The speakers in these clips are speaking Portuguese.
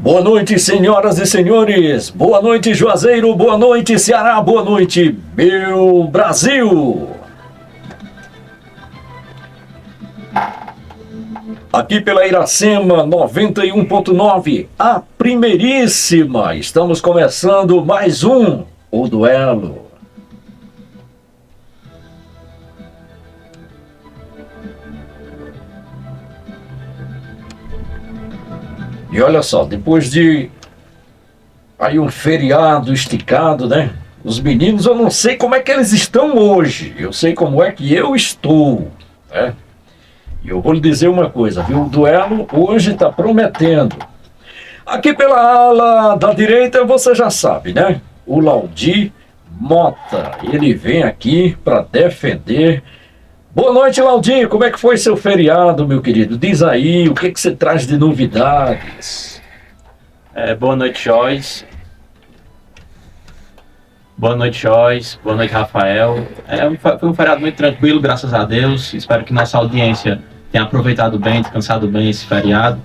Boa noite, senhoras e senhores. Boa noite, Juazeiro. Boa noite, Ceará. Boa noite, meu Brasil. Aqui pela Iracema 91.9, a primeiríssima. Estamos começando mais o Duelo. E olha só, depois de aí um feriado esticado, né? Os meninos, eu não sei como é que eles estão hoje. Eu sei como é que eu estou, né? E eu vou lhe dizer uma coisa, viu? O duelo hoje está prometendo. Aqui pela ala da direita, você já sabe, né? O Laudi Mota, ele vem aqui para defender. Boa noite, Laudi. Como é que foi seu feriado, meu querido? Diz aí, o que você traz de novidades? Boa noite, Joyce. Boa noite, Joyce. Boa noite, Rafael. Foi um feriado muito tranquilo, graças a Deus. Espero que nossa audiência tenha aproveitado bem, descansado bem esse feriado.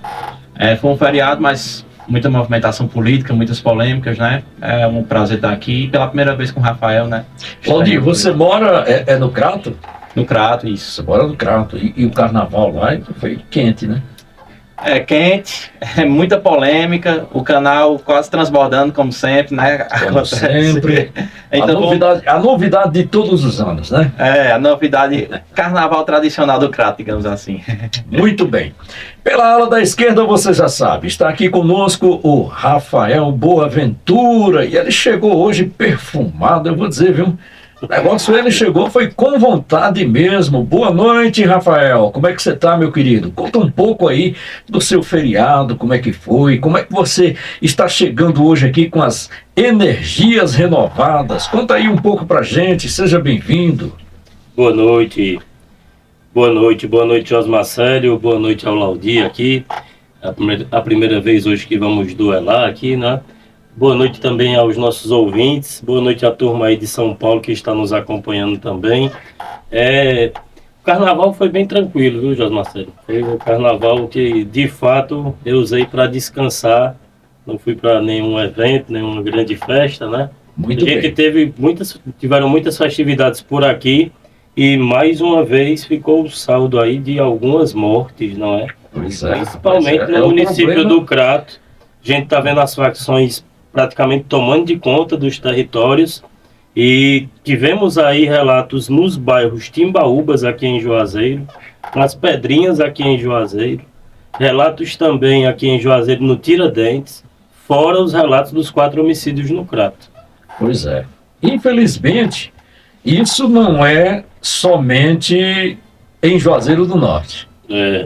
Foi um feriado, mas muita movimentação política, muitas polêmicas, né? É um prazer estar aqui pela primeira vez com o Rafael, né? Laudi, você mora no Crato? No Crato, isso. Você mora no Crato. E o carnaval lá foi quente, né? É quente, muita polêmica, o canal quase transbordando, como sempre, né? Como sempre. Então, a novidade de todos os anos, né? A novidade, carnaval tradicional do Crato, digamos assim. Muito bem. Pela ala da esquerda, você já sabe, está aqui conosco o Rafael Boaventura, e ele chegou hoje perfumado, eu vou dizer, viu? O negócio, ele chegou, foi com vontade mesmo. Boa noite, Rafael. Como é que você está, meu querido? Conta um pouco aí do seu feriado, como é que foi, como é que você está chegando hoje aqui com as energias renovadas. Conta aí um pouco pra gente, seja bem-vindo. Boa noite, Osmar Célio, boa noite ao Laudi aqui. A primeira vez hoje que vamos duelar aqui, né? Boa noite também aos nossos ouvintes, boa noite à turma aí de São Paulo que está nos acompanhando também. O carnaval foi bem tranquilo, viu, José Marcelo? Foi um carnaval que, de fato, eu usei para descansar, não fui para nenhum evento, nenhuma grande festa, né? Muito bem. Tiveram muitas festividades por aqui e, mais uma vez, ficou o saldo aí de algumas mortes, não é? Pois é. Principalmente no município do Crato. A gente está vendo as facções praticamente tomando de conta dos territórios e tivemos aí relatos nos bairros Timbaúbas aqui em Juazeiro, nas Pedrinhas aqui em Juazeiro, relatos também aqui em Juazeiro no Tiradentes, fora os relatos dos 4 homicídios no Crato. Pois é. Infelizmente, isso não é somente em Juazeiro do Norte.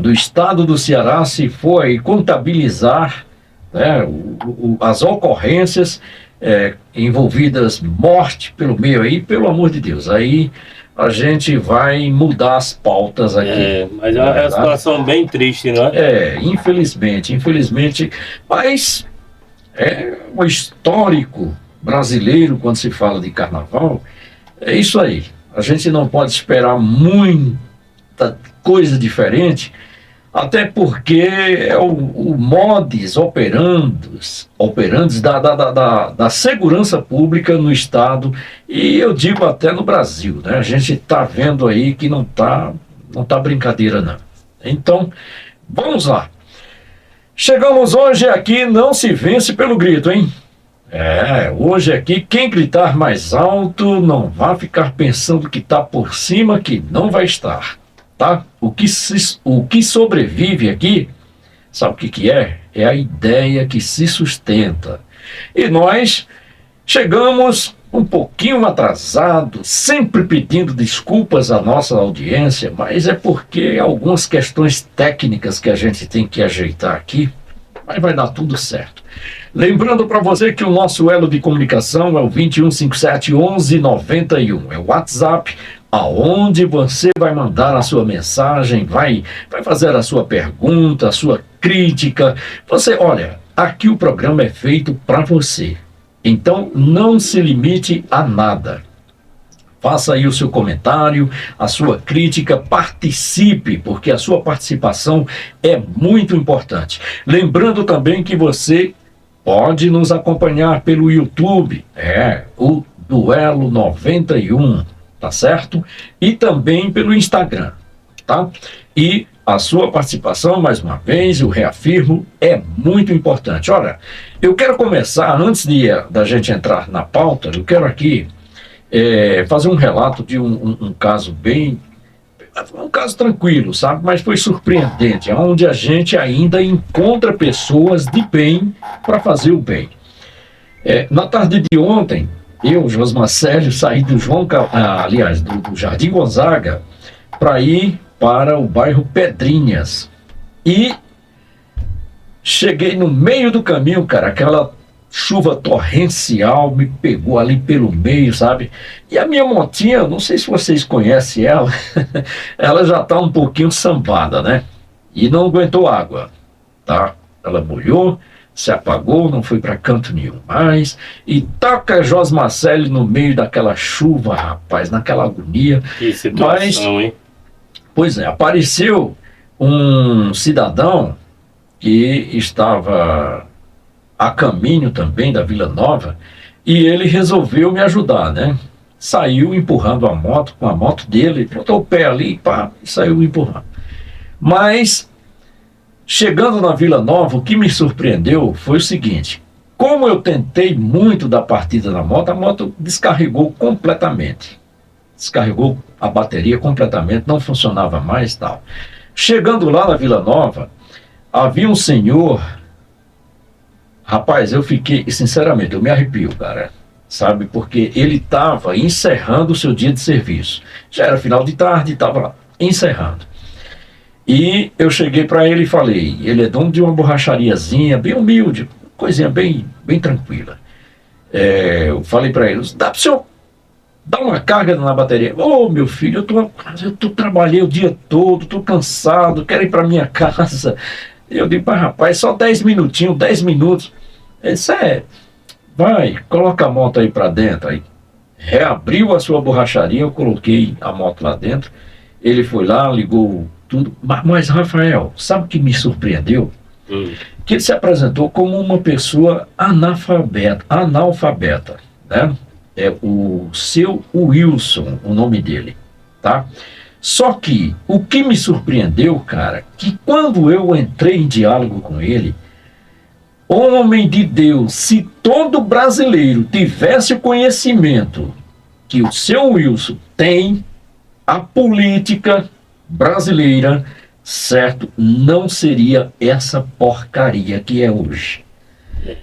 Do estado do Ceará, se for aí contabilizar, né, as ocorrências envolvidas, morte pelo meio aí, pelo amor de Deus, aí a gente vai mudar as pautas aqui. Mas é uma situação bem triste, não é? Infelizmente, mas o histórico brasileiro, quando se fala de carnaval, é isso aí. A gente não pode esperar muita coisa diferente, até porque é o modus operandi da segurança pública no Estado, e eu digo até no Brasil, né? A gente está vendo aí que não tá brincadeira, não. Então, vamos lá. Chegamos hoje aqui, não se vence pelo grito, hein? Hoje aqui, quem gritar mais alto não vai ficar pensando que está por cima, que não vai estar. Tá? O que sobrevive aqui, sabe o que é? É a ideia que se sustenta. E nós chegamos um pouquinho atrasados, sempre pedindo desculpas à nossa audiência, mas é porque algumas questões técnicas que a gente tem que ajeitar aqui, mas vai dar tudo certo. Lembrando para você que o nosso elo de comunicação é o 2157-1191, é o WhatsApp, aonde você vai mandar a sua mensagem, vai fazer a sua pergunta, a sua crítica. Olha, aqui o programa é feito para você. Então, não se limite a nada. Faça aí o seu comentário, a sua crítica, participe, porque a sua participação é muito importante. Lembrando também que você Pode nos acompanhar pelo YouTube, o Duelo 91, tá certo? E também pelo Instagram, tá? E a sua participação, mais uma vez, eu reafirmo, é muito importante. Olha, eu quero começar, antes da gente entrar na pauta, eu quero aqui fazer um relato de um caso um caso tranquilo, sabe? Mas foi surpreendente, onde a gente ainda encontra pessoas de bem para fazer o bem. Na tarde de ontem, eu, Josmar Célio, saí do do Jardim Gonzaga para ir para o bairro Pedrinhas. E cheguei no meio do caminho, cara, aquela chuva torrencial me pegou ali pelo meio, sabe? E a minha motinha, não sei se vocês conhecem ela, ela já está um pouquinho sambada, né? E não aguentou água, tá? Ela molhou, se apagou, não foi para canto nenhum mais, e toca Josmar Célio no meio daquela chuva, rapaz, naquela agonia. Que situação, hein? Pois é, apareceu um cidadão que estava a caminho também da Vila Nova e ele resolveu me ajudar, né? Saiu empurrando a moto com a moto dele, botou o pé ali e saiu empurrando. Mas, chegando na Vila Nova, o que me surpreendeu foi o seguinte: como eu tentei muito da partida da moto, a moto descarregou completamente. Descarregou a bateria completamente, não funcionava mais e tal. Chegando lá na Vila Nova, havia um senhor, rapaz, eu fiquei, sinceramente, eu me arrepio, cara, sabe, porque ele estava encerrando o seu dia de serviço. Já era final de tarde, estava encerrando. E eu cheguei para ele e falei, ele é dono de uma borrachariazinha, bem humilde, coisinha bem tranquila. Eu falei para ele, dá para o senhor dar uma carga na bateria? Ô, meu filho, eu trabalhei o dia todo, estou cansado, quero ir para minha casa. Eu digo, rapaz, só 10 minutinhos, 10 minutos. Ele disse, vai, coloca a moto aí para dentro. Aí reabriu a sua borracharia, eu coloquei a moto lá dentro. Ele foi lá, ligou tudo. Mas Rafael, sabe o que me surpreendeu? Que ele se apresentou como uma pessoa analfabeta, né? É o seu Wilson, o nome dele, tá? Só que o que me surpreendeu, cara, que quando eu entrei em diálogo com ele, homem de Deus, se todo brasileiro tivesse o conhecimento que o seu Wilson tem, a política brasileira, certo, não seria essa porcaria que é hoje.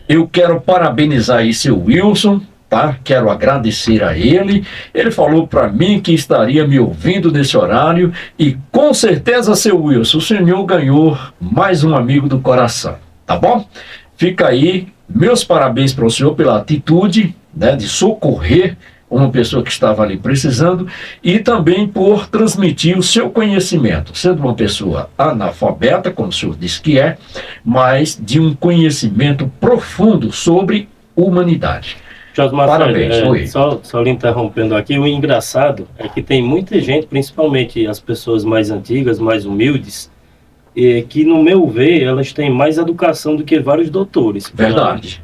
Eu quero parabenizar aí seu Wilson, tá? Quero agradecer a ele. Ele falou para mim que estaria me ouvindo nesse horário e com certeza, seu Wilson, o senhor ganhou mais um amigo do coração, tá bom? Fica aí, meus parabéns para o senhor pela atitude, né, de socorrer uma pessoa que estava ali precisando e também por transmitir o seu conhecimento, sendo uma pessoa analfabeta, como o senhor disse que é, mas de um conhecimento profundo sobre humanidade. Josmar, parabéns. Só lhe interrompendo aqui, o engraçado é que tem muita gente, principalmente as pessoas mais antigas, mais humildes, que no meu ver, elas têm mais educação do que vários doutores. Verdade.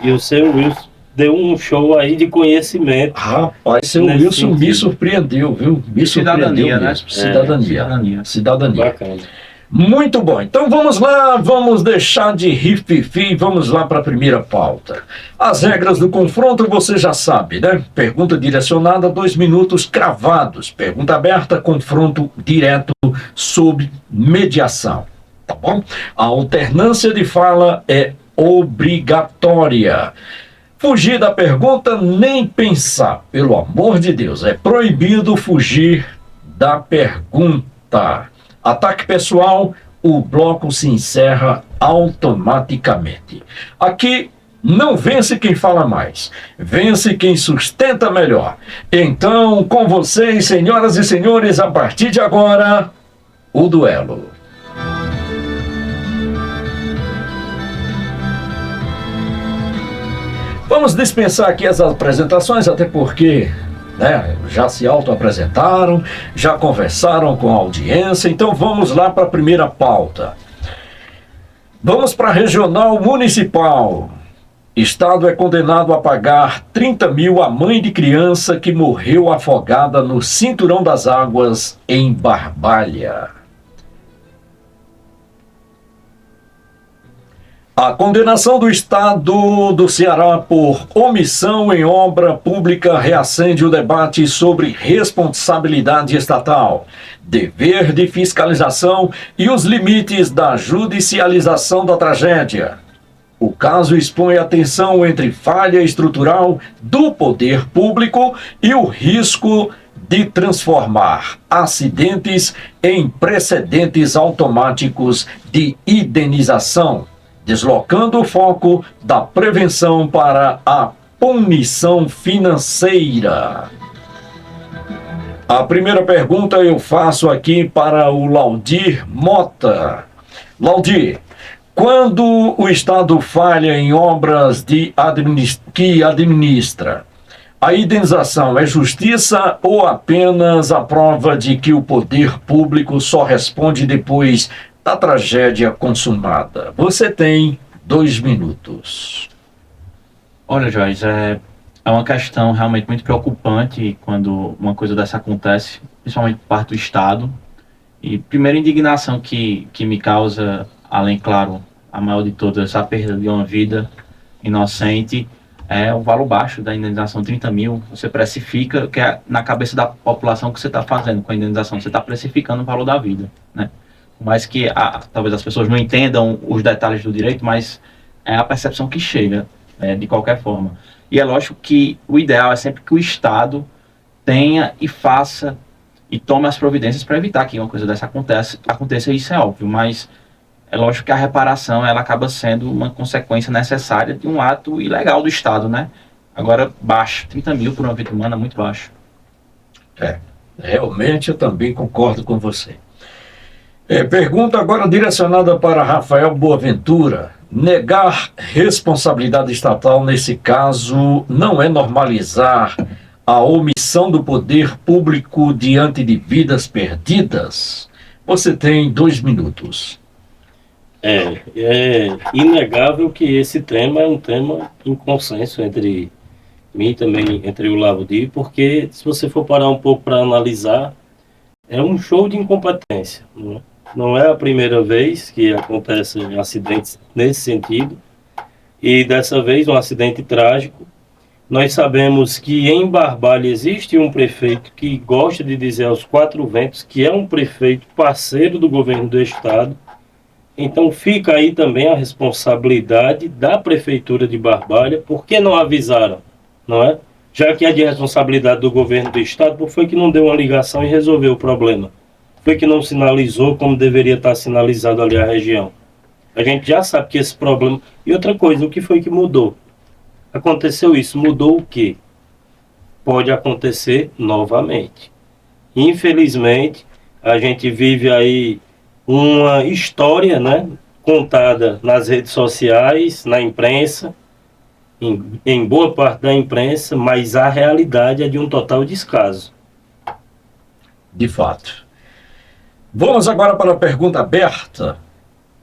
E o seu Wilson deu um show aí de conhecimento. Rapaz, seu Wilson sentido. Me surpreendeu, viu? Me surpreendeu mesmo. Cidadania. Bacana. Muito bom, então vamos lá, vamos deixar de rififi, vamos lá para a primeira pauta. As regras do confronto você já sabe, né? Pergunta direcionada, 2 minutos cravados. Pergunta aberta, confronto direto sob mediação, tá bom? A alternância de fala é obrigatória. Fugir da pergunta, nem pensar, pelo amor de Deus, é proibido fugir da pergunta. Ataque pessoal, o bloco se encerra automaticamente. Aqui não vence quem fala mais, vence quem sustenta melhor. Então, com vocês, senhoras e senhores, a partir de agora, o duelo. Vamos dispensar aqui as apresentações, até porque já se auto-apresentaram, já conversaram com a audiência, então vamos lá para a primeira pauta. Vamos para a regional municipal. Estado é condenado a pagar 30 mil à mãe de criança que morreu afogada no Cinturão das Águas, em Barbalha. A condenação do Estado do Ceará por omissão em obra pública reacende o debate sobre responsabilidade estatal, dever de fiscalização e os limites da judicialização da tragédia. O caso expõe a tensão entre falha estrutural do poder público e o risco de transformar acidentes em precedentes automáticos de indenização, deslocando o foco da prevenção para a punição financeira. A primeira pergunta eu faço aqui para o Laudir Mota. Laudir, quando o Estado falha em obras que administra, a indenização é justiça ou apenas a prova de que o poder público só responde depois da tragédia consumada? Você tem 2 minutos. Olha, Joyce, é uma questão realmente muito preocupante quando uma coisa dessa acontece, principalmente por parte do Estado. E primeira indignação que me causa, além, claro, a maior de todas, a perda de uma vida inocente, é o valor baixo da indenização, 30 mil. Você precifica, que é na cabeça da população que você está fazendo com a indenização, você está precificando o valor da vida, né? Mas que talvez as pessoas não entendam os detalhes do direito, mas é a percepção que chega, de qualquer forma. E é lógico que o ideal é sempre que o Estado tenha e faça e tome as providências para evitar que uma coisa dessa aconteça, isso é óbvio, mas é lógico que a reparação ela acaba sendo uma consequência necessária de um ato ilegal do Estado, né? Agora, baixo, 30 mil por uma vida humana, muito baixo. Realmente eu também concordo com você. Pergunta agora direcionada para Rafael Boaventura. Negar responsabilidade estatal nesse caso não é normalizar a omissão do poder público diante de vidas perdidas? Você tem 2 minutos. É inegável que esse tema é um tema em consenso entre mim e também entre o Laudir, porque se você for parar um pouco para analisar, é um show de incompetência, não é? Não é a primeira vez que acontecem acidentes nesse sentido, e dessa vez um acidente trágico. Nós sabemos que em Barbalha existe um prefeito que gosta de dizer aos 4 ventos que é um prefeito parceiro do governo do estado. Então fica aí também a responsabilidade da prefeitura de Barbalha. Por que não avisaram, não é? Já que é de responsabilidade do governo do estado, por que foi que não deu uma ligação e resolveu o problema? Foi que não sinalizou como deveria estar sinalizado ali a região? A gente já sabe que esse problema... E outra coisa, o que foi que mudou? Aconteceu isso, mudou o quê? Pode acontecer novamente. Infelizmente, a gente vive aí uma história, né, contada nas redes sociais, na imprensa, em boa parte da imprensa, mas a realidade é de um total descaso. De fato. Vamos agora para a pergunta aberta.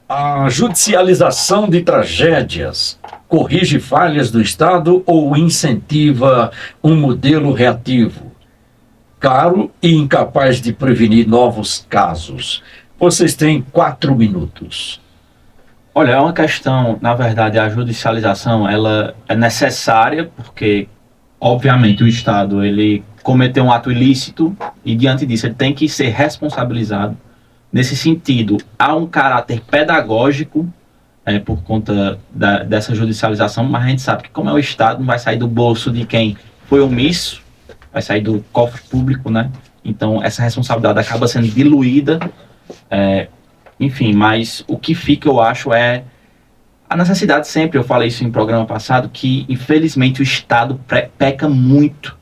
A judicialização de tragédias corrige falhas do Estado ou incentiva um modelo reativo, caro e incapaz de prevenir novos casos? Vocês têm 4 minutos. Olha, é uma questão, na verdade, a judicialização ela é necessária porque, obviamente, o Estado ele cometeu um ato ilícito e, diante disso, ele tem que ser responsabilizado. Nesse sentido, há um caráter pedagógico por conta dessa judicialização, mas a gente sabe que, como é o Estado, não vai sair do bolso de quem foi omisso, vai sair do cofre público, né? Então, essa responsabilidade acaba sendo diluída. Enfim, mas o que fica, eu acho, é a necessidade sempre, eu falei isso em programa passado, que, infelizmente, o Estado peca muito.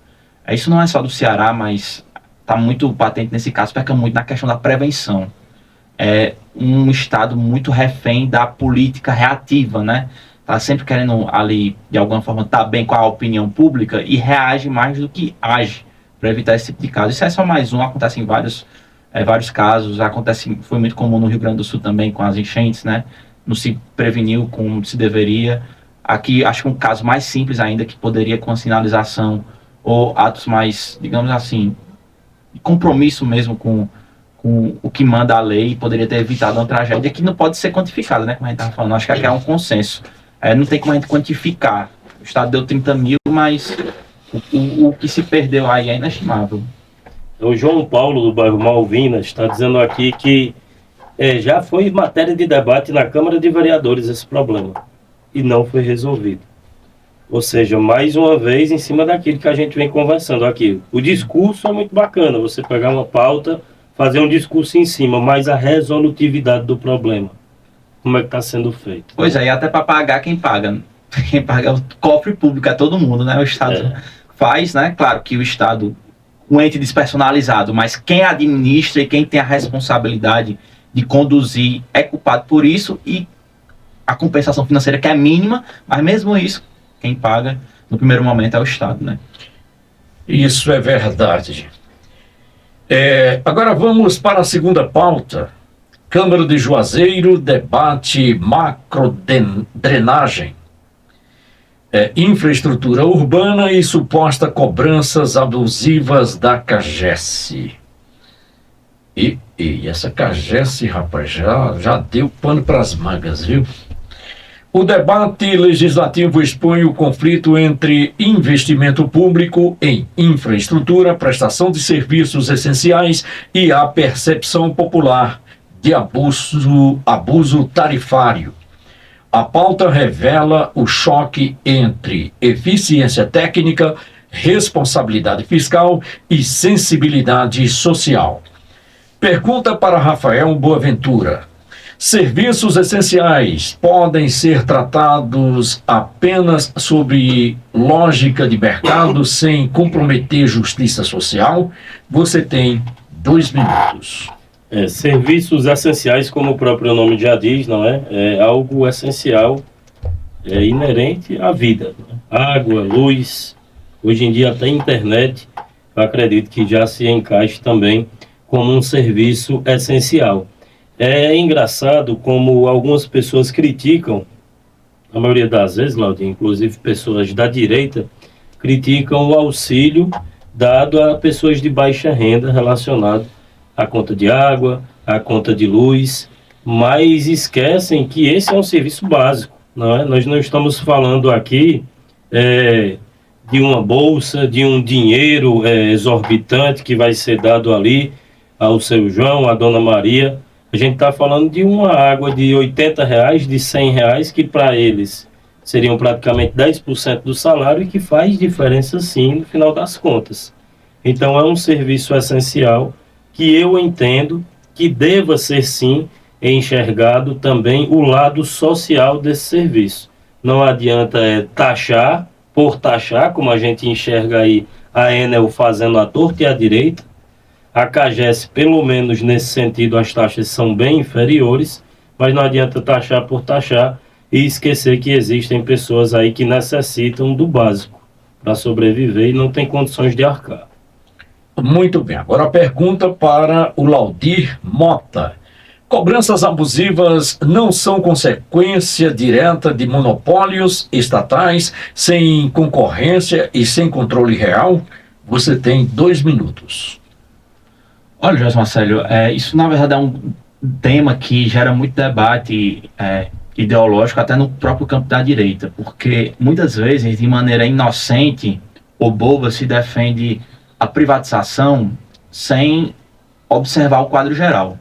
Isso não é só do Ceará, mas está muito patente nesse caso, peca muito na questão da prevenção. É um Estado muito refém da política reativa, né? Está sempre querendo ali, de alguma forma, estar bem com a opinião pública e reage mais do que age para evitar esse tipo de caso. Isso é só mais um, acontece em vários casos, foi muito comum no Rio Grande do Sul também com as enchentes, né? não se preveniu como se deveria. Aqui, acho que um caso mais simples ainda, que poderia com a sinalização ou atos mais, digamos assim, de compromisso mesmo com o que manda a lei, poderia ter evitado uma tragédia que não pode ser quantificada, né? Como a gente estava falando, acho que aqui é um consenso. Não tem como a gente quantificar. O Estado deu 30 mil, mas o que se perdeu aí é inestimável. O João Paulo, do bairro Malvinas, está dizendo aqui que já foi matéria de debate na Câmara de Vereadores esse problema, e não foi resolvido. Ou seja, mais uma vez, em cima daquilo que a gente vem conversando aqui. O discurso é muito bacana, você pegar uma pauta, fazer um discurso em cima, mas a resolutividade do problema, como é que está sendo feito? Pois é, e até para pagar quem paga. Quem paga é o cofre público, é todo mundo, né? O Estado faz, né? Claro que o Estado, um ente despersonalizado, mas quem administra e quem tem a responsabilidade de conduzir é culpado por isso, e a compensação financeira que é mínima, mas mesmo isso, quem paga no primeiro momento é o Estado, né? Isso é verdade. Agora vamos para a segunda pauta. Câmara de Juazeiro debate macrodrenagem, infraestrutura urbana e suposta cobranças abusivas da CAGES. E essa CAGES, rapaz, já deu pano para as mangas, viu? O debate legislativo expõe o conflito entre investimento público em infraestrutura, prestação de serviços essenciais e a percepção popular de abuso tarifário. A pauta revela o choque entre eficiência técnica, responsabilidade fiscal e sensibilidade social. Pergunta para Rafael Boaventura. Serviços essenciais podem ser tratados apenas sob lógica de mercado sem comprometer justiça social? Você tem 2 minutos. Serviços essenciais, como o próprio nome já diz, não é? É algo essencial, inerente à vida. Né? Água, luz, hoje em dia até internet, eu acredito que já se encaixa também como um serviço essencial. É engraçado como algumas pessoas criticam, a maioria das vezes, Laudinho, inclusive pessoas da direita, criticam o auxílio dado a pessoas de baixa renda relacionado à conta de água, à conta de luz, mas esquecem que esse é um serviço básico, não é? Nós não estamos falando aqui de uma bolsa, de um dinheiro exorbitante que vai ser dado ali ao seu João, à dona Maria. A gente está falando de uma água de R$80, de R$100, que para eles seriam praticamente 10% do salário e que faz diferença sim no final das contas. Então é um serviço essencial que eu entendo que deva ser sim enxergado também o lado social desse serviço. Não adianta taxar por taxar, como a gente enxerga aí a Enel fazendo à torta e à direita. A CAGES, pelo menos nesse sentido, as taxas são bem inferiores, mas não adianta taxar por taxar e esquecer que existem pessoas aí que necessitam do básico para sobreviver e não têm condições de arcar. Muito bem, agora a pergunta para o Laudir Mota. Cobranças abusivas não são consequência direta de monopólios estatais sem concorrência e sem controle real? Você tem 2 minutos. Olha, José Marcelo, isso na verdade é um tema que gera muito debate ideológico até no próprio campo da direita, porque muitas vezes, de maneira inocente ou boba, se defende a privatização sem observar o quadro geral.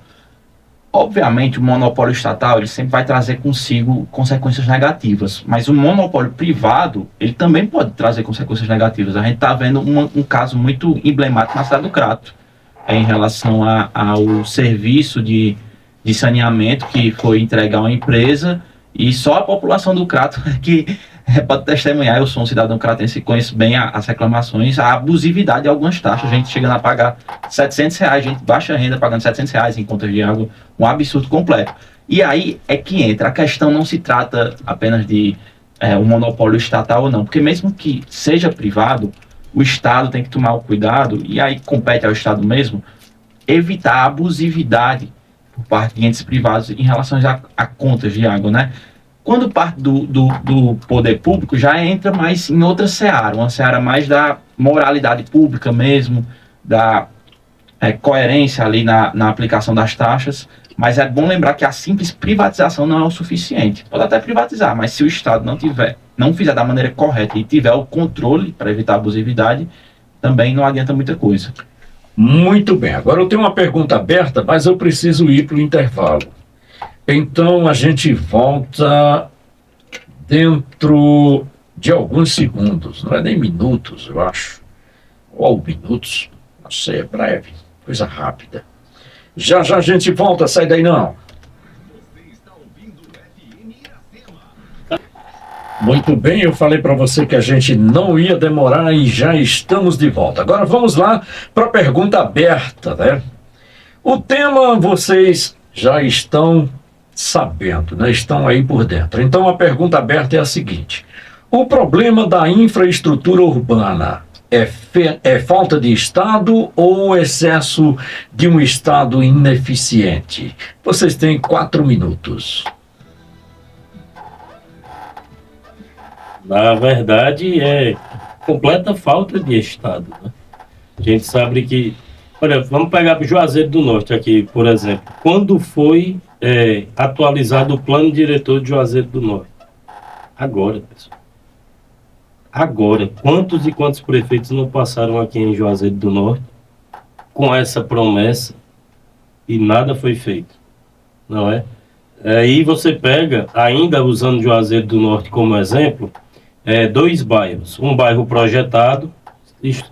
Obviamente, o monopólio estatal ele sempre vai trazer consigo consequências negativas, mas o monopólio privado ele também pode trazer consequências negativas. A gente está vendo um caso muito emblemático na cidade do Crato, em relação ao serviço de saneamento que foi entregue a uma empresa, e só a população do Crato que pode testemunhar. Eu sou um cidadão cratense e conheço bem as reclamações, a abusividade de algumas taxas, a gente chegando a pagar R$700, gente baixa renda pagando R$700 em contas de água, um absurdo completo. E aí é que entra, a questão não se trata apenas de um monopólio estatal ou não, porque mesmo que seja privado, o Estado tem que tomar o cuidado, e aí compete ao Estado mesmo, evitar a abusividade por parte de entes privados em relação a contas de água, né? Quando parte do poder público, já entra mais em outra seara, uma seara mais da moralidade pública mesmo, da coerência ali na aplicação das taxas, mas é bom lembrar que a simples privatização não é o suficiente. Pode até privatizar, mas se o Estado não fizer da maneira correta e tiver o controle para evitar a abusividade, também não adianta muita coisa. Muito bem, agora eu tenho uma pergunta aberta, mas eu preciso ir para o intervalo. Então a gente volta dentro de alguns segundos, não é nem minutos, eu acho, ou minutos, não sei, é breve, coisa rápida. Já já a gente volta, sai daí não. Muito bem, eu falei para você que a gente não ia demorar e já estamos de volta. Agora vamos lá para a pergunta aberta, né? O tema vocês já estão sabendo, né? Estão aí por dentro. Então a pergunta aberta é a seguinte: o problema da infraestrutura urbana é falta de Estado ou excesso de um Estado ineficiente? Vocês têm 4 minutos. Na verdade, é completa falta de Estado, né? A gente sabe que... Olha, vamos pegar o Juazeiro do Norte aqui, por exemplo. Quando foi atualizado o plano diretor de Juazeiro do Norte? Agora, pessoal. Agora. Quantos e quantos prefeitos não passaram aqui em Juazeiro do Norte com essa promessa e nada foi feito? Não é? Aí você pega, ainda usando Juazeiro do Norte como exemplo, 2 bairros. Um bairro projetado,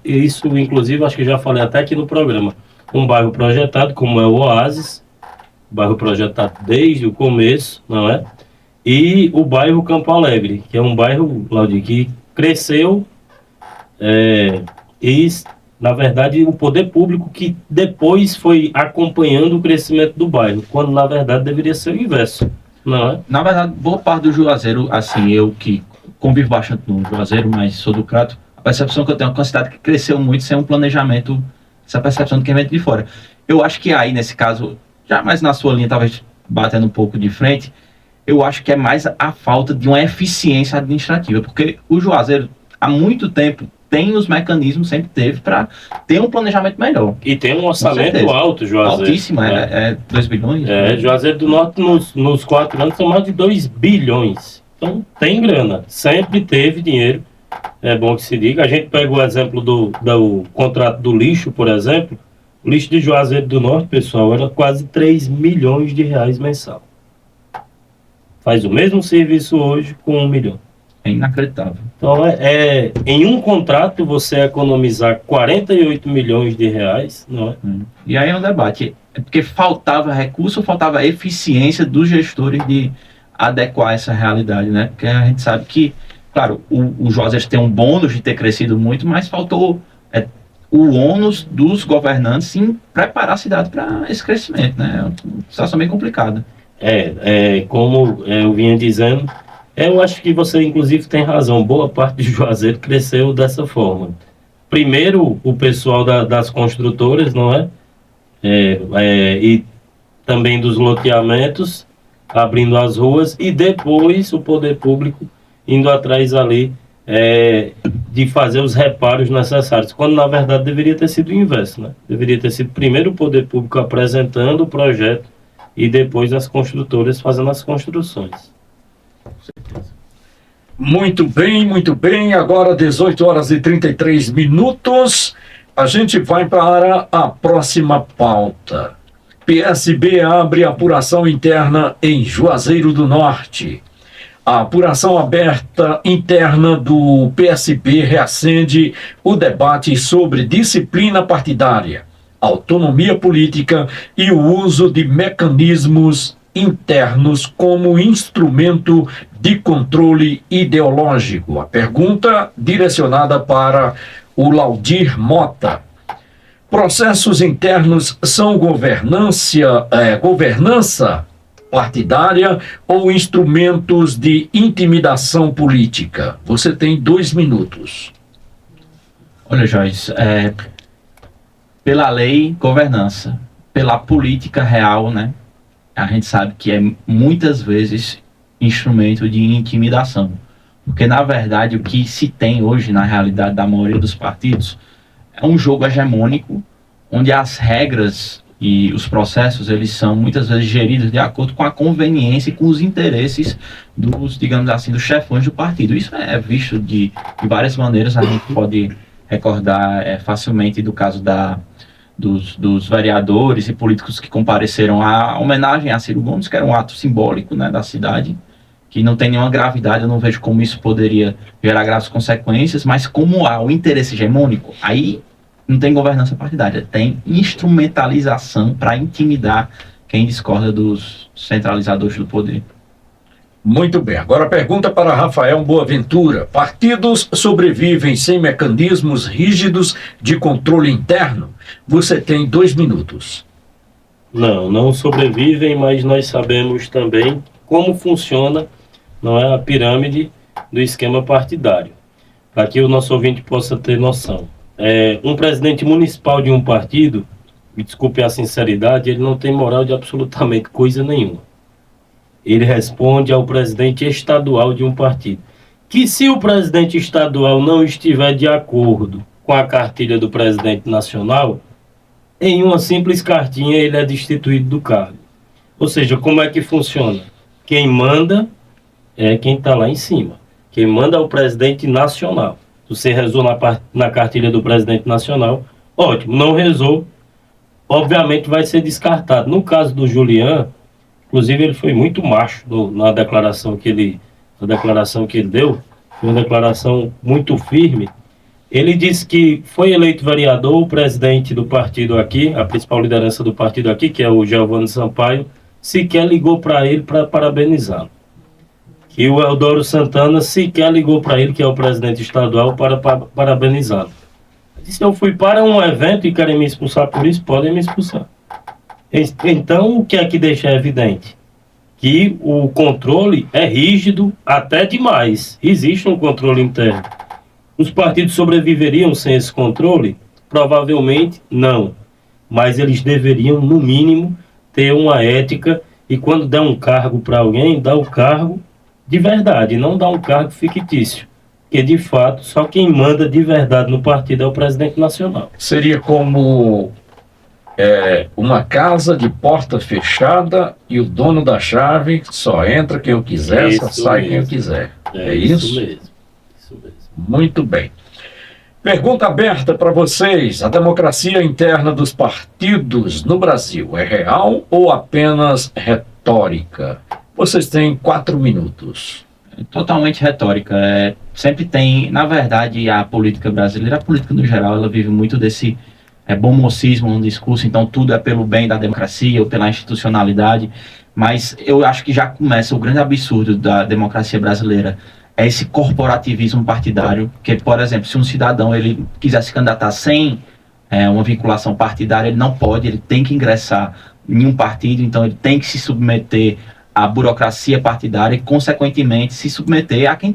isso inclusive acho que já falei até aqui no programa. Um bairro projetado, como é o Oásis, bairro projetado desde o começo, não é? E o bairro Campo Alegre, que é um bairro, Claudio, que cresceu e, na verdade, o poder público que depois foi acompanhando o crescimento do bairro, quando, na verdade, deveria ser o inverso, não é? Na verdade, boa parte do Juazeiro, assim, eu que convivo bastante no Juazeiro, mas sou do Crato, a percepção que eu tenho é uma cidade que cresceu muito sem um planejamento, essa percepção de quem vem de fora. Eu acho que aí, nesse caso, já mais na sua linha, talvez batendo um pouco de frente, eu acho que é mais a falta de uma eficiência administrativa, porque o Juazeiro, há muito tempo, tem os mecanismos, sempre teve, para ter um planejamento melhor. E tem um orçamento alto, Juazeiro. Altíssimo, 2 bilhões. Juazeiro do Norte, nos 4 anos, são mais de 2 bilhões. Então, tem grana. Sempre teve dinheiro. É bom que se diga. A gente pega o exemplo do contrato do lixo, por exemplo. O lixo de Juazeiro do Norte, pessoal, era quase 3 milhões de reais mensal. Faz o mesmo serviço hoje com 1 milhão. É inacreditável. Então, em um contrato, você economizar 48 milhões de reais, não é? E aí é um debate. É porque faltava recurso ou faltava eficiência dos gestores de adequar essa realidade, né? Porque a gente sabe que, claro, o Juazeiro tem um bônus de ter crescido muito, mas faltou o ônus dos governantes em preparar a cidade para esse crescimento, né? É uma situação bem complicada. Como eu vinha dizendo, eu acho que você inclusive tem razão, boa parte de Juazeiro cresceu dessa forma. Primeiro o pessoal das construtoras, não é? E também dos loteamentos, abrindo as ruas, e depois o poder público indo atrás ali de fazer os reparos necessários, quando na verdade deveria ter sido o inverso, né? Deveria ter sido primeiro o poder público apresentando o projeto e depois as construtoras fazendo as construções. Com certeza. Muito bem, muito bem. Agora 18 horas e 33 minutos. A gente vai para a próxima pauta. PSB abre apuração interna em Juazeiro do Norte. A apuração aberta interna do PSB reacende o debate sobre disciplina partidária, autonomia política e o uso de mecanismos internos como instrumento de controle ideológico. A pergunta direcionada para o Laudir Mota. Processos internos são governança partidária ou instrumentos de intimidação política? Você tem 2 minutos. Olha, Joyce, pela lei, governança. Pela política real, né? a gente sabe que é muitas vezes instrumento de intimidação. Porque, na verdade, o que se tem hoje, na realidade da maioria dos partidos, é um jogo hegemônico, onde as regras e os processos, eles são muitas vezes geridos de acordo com a conveniência e com os interesses dos, digamos assim, dos chefões do partido. Isso é visto de várias maneiras. A gente pode recordar facilmente do caso dos vereadores e políticos que compareceram à homenagem a Ciro Gomes, que era um ato simbólico, né, da cidade, que não tem nenhuma gravidade. Eu não vejo como isso poderia gerar graves consequências, mas como há o interesse hegemônico, aí não tem governança partidária, tem instrumentalização para intimidar quem discorda dos centralizadores do poder. Muito bem. Agora pergunta para Rafael Boaventura. Partidos sobrevivem sem mecanismos rígidos de controle interno? Você tem 2 minutos. Não sobrevivem, mas nós sabemos também como funciona, não é, a pirâmide do esquema partidário. Para que o nosso ouvinte possa ter noção. Um presidente municipal de um partido, me desculpe a sinceridade, ele não tem moral de absolutamente coisa nenhuma. Ele responde ao presidente estadual de um partido. Que se o presidente estadual não estiver de acordo com a cartilha do presidente nacional, em uma simples cartinha ele é destituído do cargo. Ou seja, como é que funciona? Quem manda é quem está lá em cima. Quem manda é o presidente nacional. Se você rezou na cartilha do presidente nacional, ótimo. Não rezou, obviamente vai ser descartado. No caso do Julian, inclusive ele foi muito macho na declaração que ele deu, foi uma declaração muito firme. Ele disse que foi eleito vereador, o presidente do partido aqui, a principal liderança do partido aqui, que é o Giovanni Sampaio, sequer ligou para ele para parabenizá-lo. E o Eudoro Santana sequer ligou para ele, que é o presidente estadual, para parabenizá-lo. Disse: eu fui para um evento e querem me expulsar por isso, podem me expulsar. Então, o que é que deixa evidente? Que o controle é rígido até demais. Existe um controle interno. Os partidos sobreviveriam sem esse controle? Provavelmente não. Mas eles deveriam, no mínimo, ter uma ética, e quando der um cargo para alguém, dá o cargo de verdade, não dá um cargo fictício. Porque, de fato, só quem manda de verdade no partido é o presidente nacional. Seria como uma casa de porta fechada e o dono da chave só entra quem eu quiser, só sai quem eu quiser. É isso? Isso mesmo. Muito bem. Pergunta aberta para vocês. A democracia interna dos partidos no Brasil é real ou apenas retórica? Vocês têm 4 minutos. Totalmente retórica. Sempre tem, na verdade, a política brasileira, a política no geral, ela vive muito desse bom mocismo no discurso, então tudo é pelo bem da democracia ou pela institucionalidade, mas eu acho que já começa o grande absurdo da democracia brasileira, é esse corporativismo partidário, que, por exemplo, se um cidadão ele quiser se candidatar sem uma vinculação partidária, ele não pode, ele tem que ingressar em um partido, então ele tem que se submeter à burocracia partidária e, consequentemente, se submeter a quem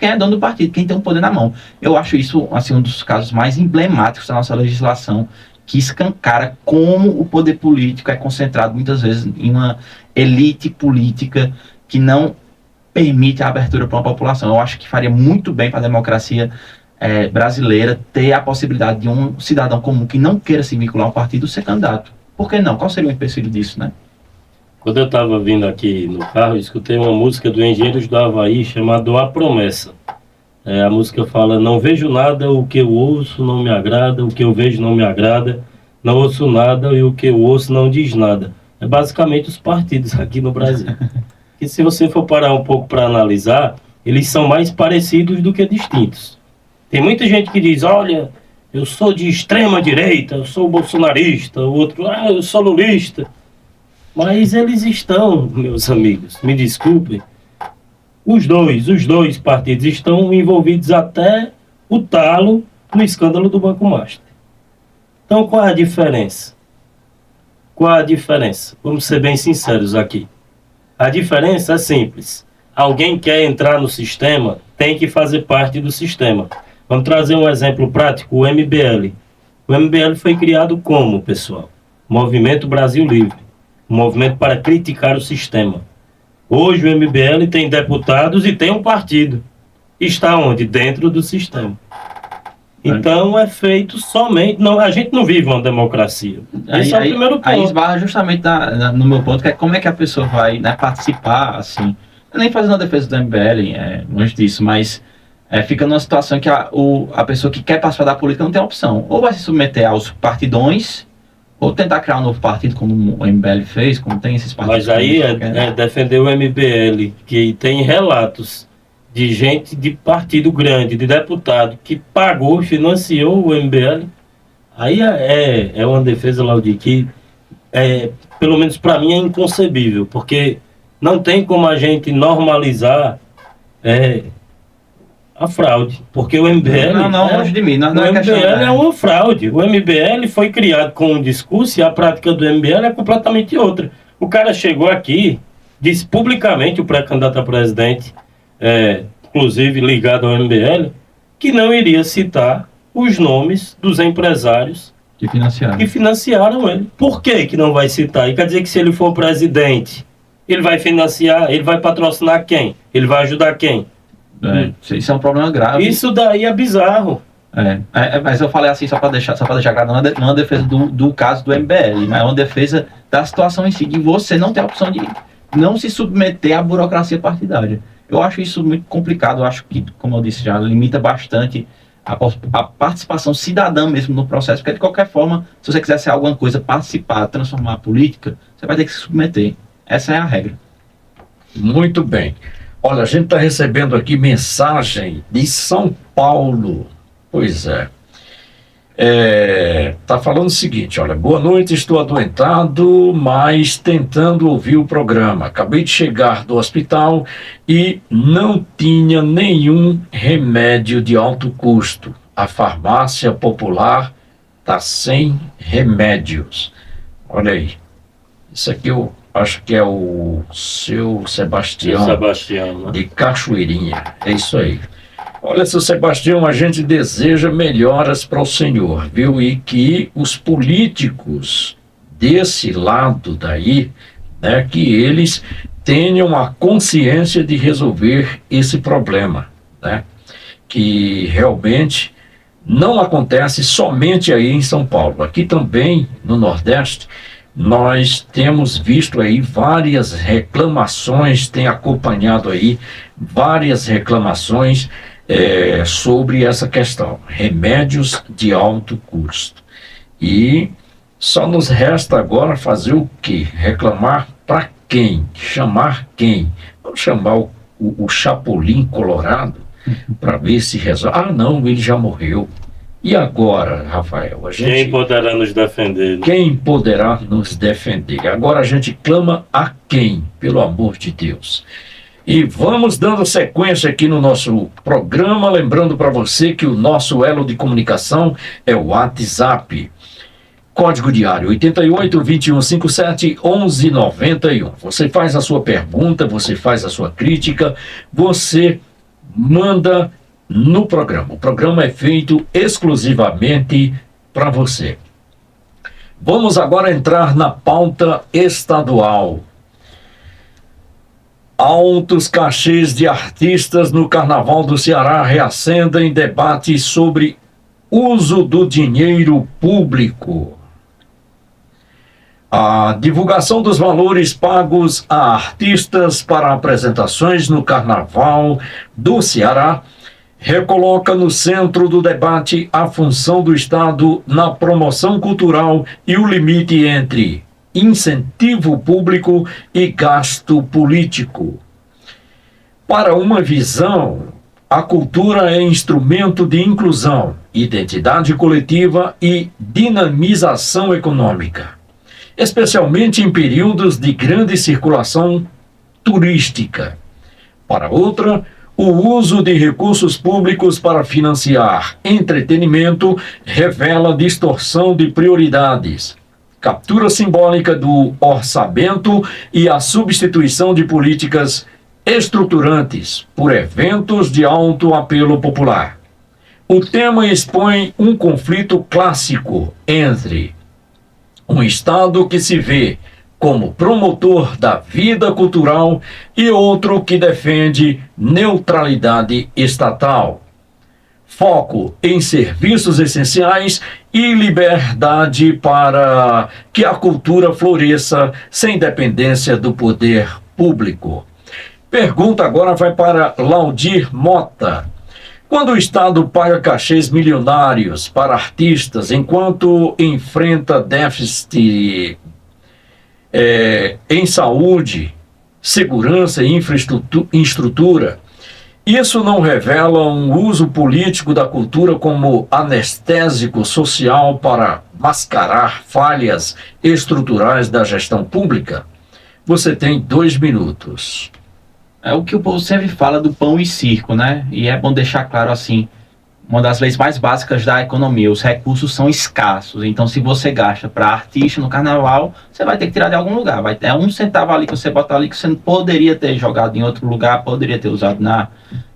é dono do partido, quem tem o poder na mão. Eu acho isso assim, um dos casos mais emblemáticos da nossa legislação, que escancara como o poder político é concentrado muitas vezes em uma elite política que não permite a abertura para uma população. Eu acho que faria muito bem para a democracia brasileira ter a possibilidade de um cidadão comum que não queira se vincular a um partido ser candidato. Por que não? Qual seria o empecilho disso, né? Quando eu estava vindo aqui no carro, eu escutei uma música do Engenheiros do Havaí chamada A Promessa. A música fala: não vejo nada, o que eu ouço não me agrada, o que eu vejo não me agrada, não ouço nada e o que eu ouço não diz nada. É basicamente os partidos aqui no Brasil. E se você for parar um pouco para analisar, eles são mais parecidos do que distintos. Tem muita gente que diz: olha, eu sou de extrema direita, eu sou bolsonarista, o outro, eu sou lulista. Mas eles estão, meus amigos, me desculpem, os dois partidos estão envolvidos até o talo no escândalo do Banco Master. Então, qual é a diferença? Qual é a diferença? Vamos ser bem sinceros aqui. A diferença é simples. Alguém quer entrar no sistema, tem que fazer parte do sistema. Vamos trazer um exemplo prático, o MBL. O MBL foi criado como, pessoal? Movimento Brasil Livre. um movimento para criticar o sistema. Hoje o MBL tem deputados e tem um partido. Está onde? Dentro do sistema. Então é feito somente... Não, a gente não vive uma democracia. Esse é o primeiro ponto. Aí esbarra justamente no meu ponto, que é como é que a pessoa vai, né, participar, assim, nem fazendo a defesa do MBL, longe disso, mas fica numa situação que a pessoa que quer participar da política não tem opção. Ou vai se submeter aos partidões, ou tentar criar um novo partido, como o MBL fez, como tem esses partidos. Mas aí defender o MBL, que tem relatos de gente de partido grande, de deputado, que pagou, financiou o MBL, aí é uma defesa, Laudir, que pelo menos para mim é inconcebível, porque não tem como a gente normalizar a fraude, porque o MBL... longe de mim, não o MBL é uma fraude. O MBL foi criado com um discurso e a prática do MBL é completamente outra. O cara chegou aqui, disse publicamente, o pré-candidato a presidente, inclusive ligado ao MBL, que não iria citar os nomes dos empresários que financiaram ele. Por que não vai citar? E quer dizer que se ele for presidente, ele vai financiar, ele vai patrocinar quem? Ele vai ajudar quem? Isso é um problema grave. Isso daí é bizarro. Mas eu falei assim só para deixar claro, não é uma defesa do caso do MBL, mas é uma defesa da situação em si, de você não ter a opção de não se submeter à burocracia partidária. Eu acho isso muito complicado, eu acho que, como eu disse já, limita bastante a participação cidadã mesmo no processo, porque de qualquer forma, se você quiser ser alguma coisa, participar, transformar a política, você vai ter que se submeter. Essa é a regra. Muito bem. Olha, a gente está recebendo aqui mensagem de São Paulo. Pois é. Está falando o seguinte, olha, boa noite, estou adoentado, mas tentando ouvir o programa. Acabei de chegar do hospital e não tinha nenhum remédio de alto custo. A farmácia popular está sem remédios. Olha aí. Isso aqui eu acho que é o seu Sebastião, né? De Cachoeirinha. É isso aí. Olha, seu Sebastião, a gente deseja melhoras para o senhor, viu? E que os políticos desse lado daí, né, que eles tenham a consciência de resolver esse problema, né? Que realmente não acontece somente aí em São Paulo. Aqui também, no Nordeste, nós temos visto aí várias reclamações, tem acompanhado aí várias reclamações sobre essa questão, remédios de alto custo. E só nos resta agora fazer o quê? Reclamar para quem? Chamar quem? Vamos chamar o Chapolin Colorado para ver se resolve. Ah, não, ele já morreu. E agora, Rafael? Quem poderá nos defender? Quem poderá nos defender? Agora a gente clama a quem, pelo amor de Deus? E vamos dando sequência aqui no nosso programa, lembrando para você que o nosso elo de comunicação é o WhatsApp. Código diário 88-2157-1191. Você faz a sua pergunta, você faz a sua crítica, você manda no programa. O programa é feito exclusivamente para você. Vamos agora entrar na pauta estadual. Altos cachês de artistas no Carnaval do Ceará reacendem debate sobre uso do dinheiro público. A divulgação dos valores pagos a artistas para apresentações no Carnaval do Ceará recoloca no centro do debate a função do Estado na promoção cultural e o limite entre incentivo público e gasto político. Para uma visão, a cultura é instrumento de inclusão, identidade coletiva e dinamização econômica, especialmente em períodos de grande circulação turística. Para outra, o uso de recursos públicos para financiar entretenimento revela distorção de prioridades, captura simbólica do orçamento e a substituição de políticas estruturantes por eventos de alto apelo popular. O tema expõe um conflito clássico entre um Estado que se vê como promotor da vida cultural e outro que defende neutralidade estatal. Foco em serviços essenciais e liberdade para que a cultura floresça sem dependência do poder público. Pergunta agora vai para Laudir Mota. Quando o Estado paga cachês milionários para artistas enquanto enfrenta déficit em saúde, segurança e infraestrutura, isso não revela um uso político da cultura como anestésico social para mascarar falhas estruturais da gestão pública? Você tem 2 minutos. É o que o povo sempre fala do pão e circo, né? E é bom deixar claro assim, uma das leis mais básicas da economia, os recursos são escassos. Então, se você gasta para artista no carnaval, você vai ter que tirar de algum lugar. Vai ter 1 centavo ali que você bota ali que você não poderia ter jogado em outro lugar, poderia ter usado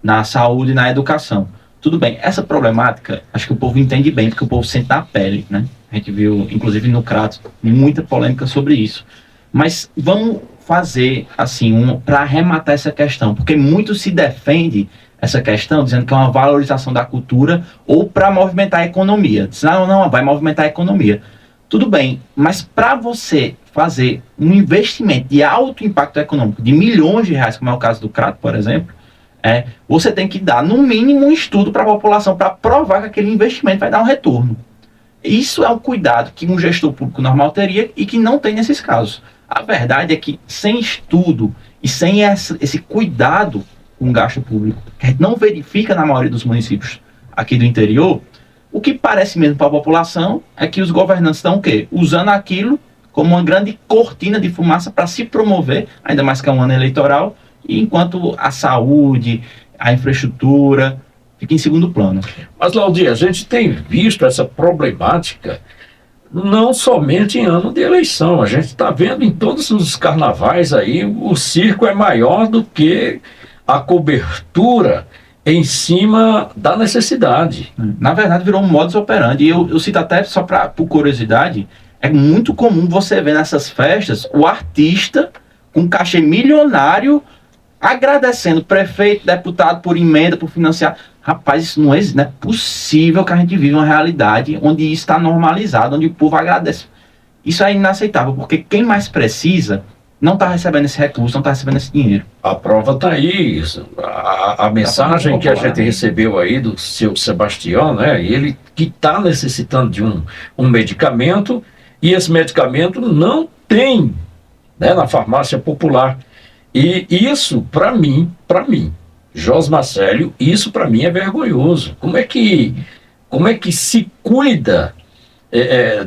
na saúde e na educação. Tudo bem, essa problemática, acho que o povo entende bem, porque o povo sente na pele, né? A gente viu, inclusive no Crato, muita polêmica sobre isso. Mas vamos fazer, assim, para arrematar essa questão, porque muito se defende essa questão, dizendo que é uma valorização da cultura ou para movimentar a economia. Diz, não, vai movimentar a economia. Tudo bem, mas para você fazer um investimento de alto impacto econômico, de milhões de reais, como é o caso do Crato, por exemplo, você tem que dar, no mínimo, um estudo para a população, para provar que aquele investimento vai dar um retorno. Isso é um cuidado que um gestor público normal teria e que não tem nesses casos. A verdade é que sem estudo e sem esse cuidado com o gasto público, que a gente não verifica na maioria dos municípios aqui do interior, o que parece mesmo para a população é que os governantes estão o quê? Usando aquilo como uma grande cortina de fumaça para se promover, ainda mais que é um ano eleitoral, e enquanto a saúde, a infraestrutura fica em segundo plano. Mas, Laudir, a gente tem visto essa problemática não somente em ano de eleição. A gente está vendo em todos os carnavais aí, o circo é maior do que a cobertura em cima da necessidade. Na verdade, virou um modus operandi. Eu cito até, só por curiosidade, é muito comum você ver nessas festas o artista com cachê milionário agradecendo prefeito, deputado por emenda, por financiar. Rapaz, isso não é possível que a gente viva uma realidade onde isso está normalizado, onde o povo agradece. Isso é inaceitável, porque quem mais precisa não está recebendo esse recurso, não está recebendo esse dinheiro. A prova está aí. A mensagem que a gente recebeu aí do seu Sebastião, né? Ele que está necessitando de um medicamento e esse medicamento não tem, né, na farmácia popular. E isso, para mim, Josmar Célio, isso para mim é vergonhoso. Como é que se cuida,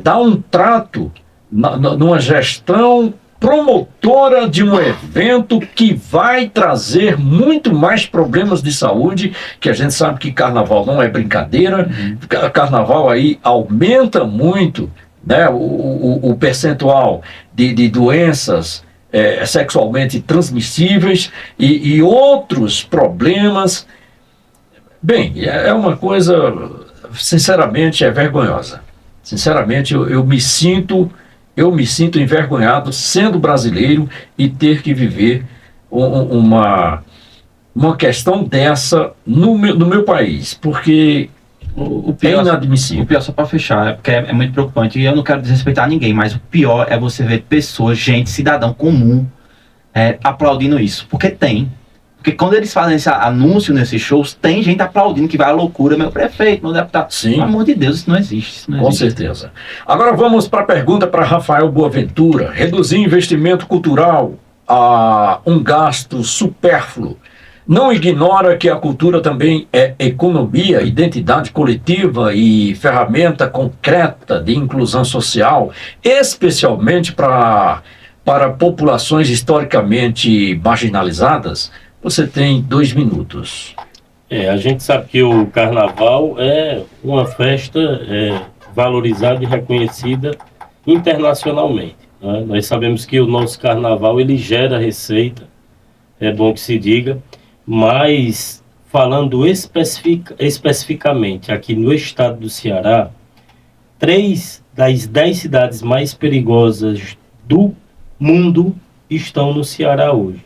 dá um trato numa gestão promotora de um evento que vai trazer muito mais problemas de saúde, que a gente sabe que carnaval não é brincadeira, carnaval aí aumenta muito, né, o percentual de doenças sexualmente transmissíveis e outros problemas. Bem, é uma coisa, sinceramente, é vergonhosa. Sinceramente, eu me sinto envergonhado sendo brasileiro e ter que viver uma questão dessa no meu país, porque O pior, é inadmissível. O pior, só para fechar, porque é muito preocupante, e eu não quero desrespeitar ninguém, mas o pior é você ver pessoas, gente, cidadão comum, aplaudindo isso. Porque tem. Porque quando eles fazem esse anúncio nesses shows, tem gente aplaudindo que vai à loucura, meu prefeito, meu deputado. Sim. Pelo amor de Deus, isso não existe. Com certeza. Agora vamos para a pergunta para Rafael Boaventura. Reduzir investimento cultural a um gasto supérfluo não ignora que a cultura também é economia, identidade coletiva e ferramenta concreta de inclusão social, especialmente para populações historicamente marginalizadas? Você tem 2 minutos. A gente sabe que o carnaval é uma festa valorizada e reconhecida internacionalmente, né? Nós sabemos que o nosso carnaval ele gera receita, é bom que se diga, mas falando especificamente aqui no estado do Ceará, 3 das 10 cidades mais perigosas do mundo estão no Ceará hoje.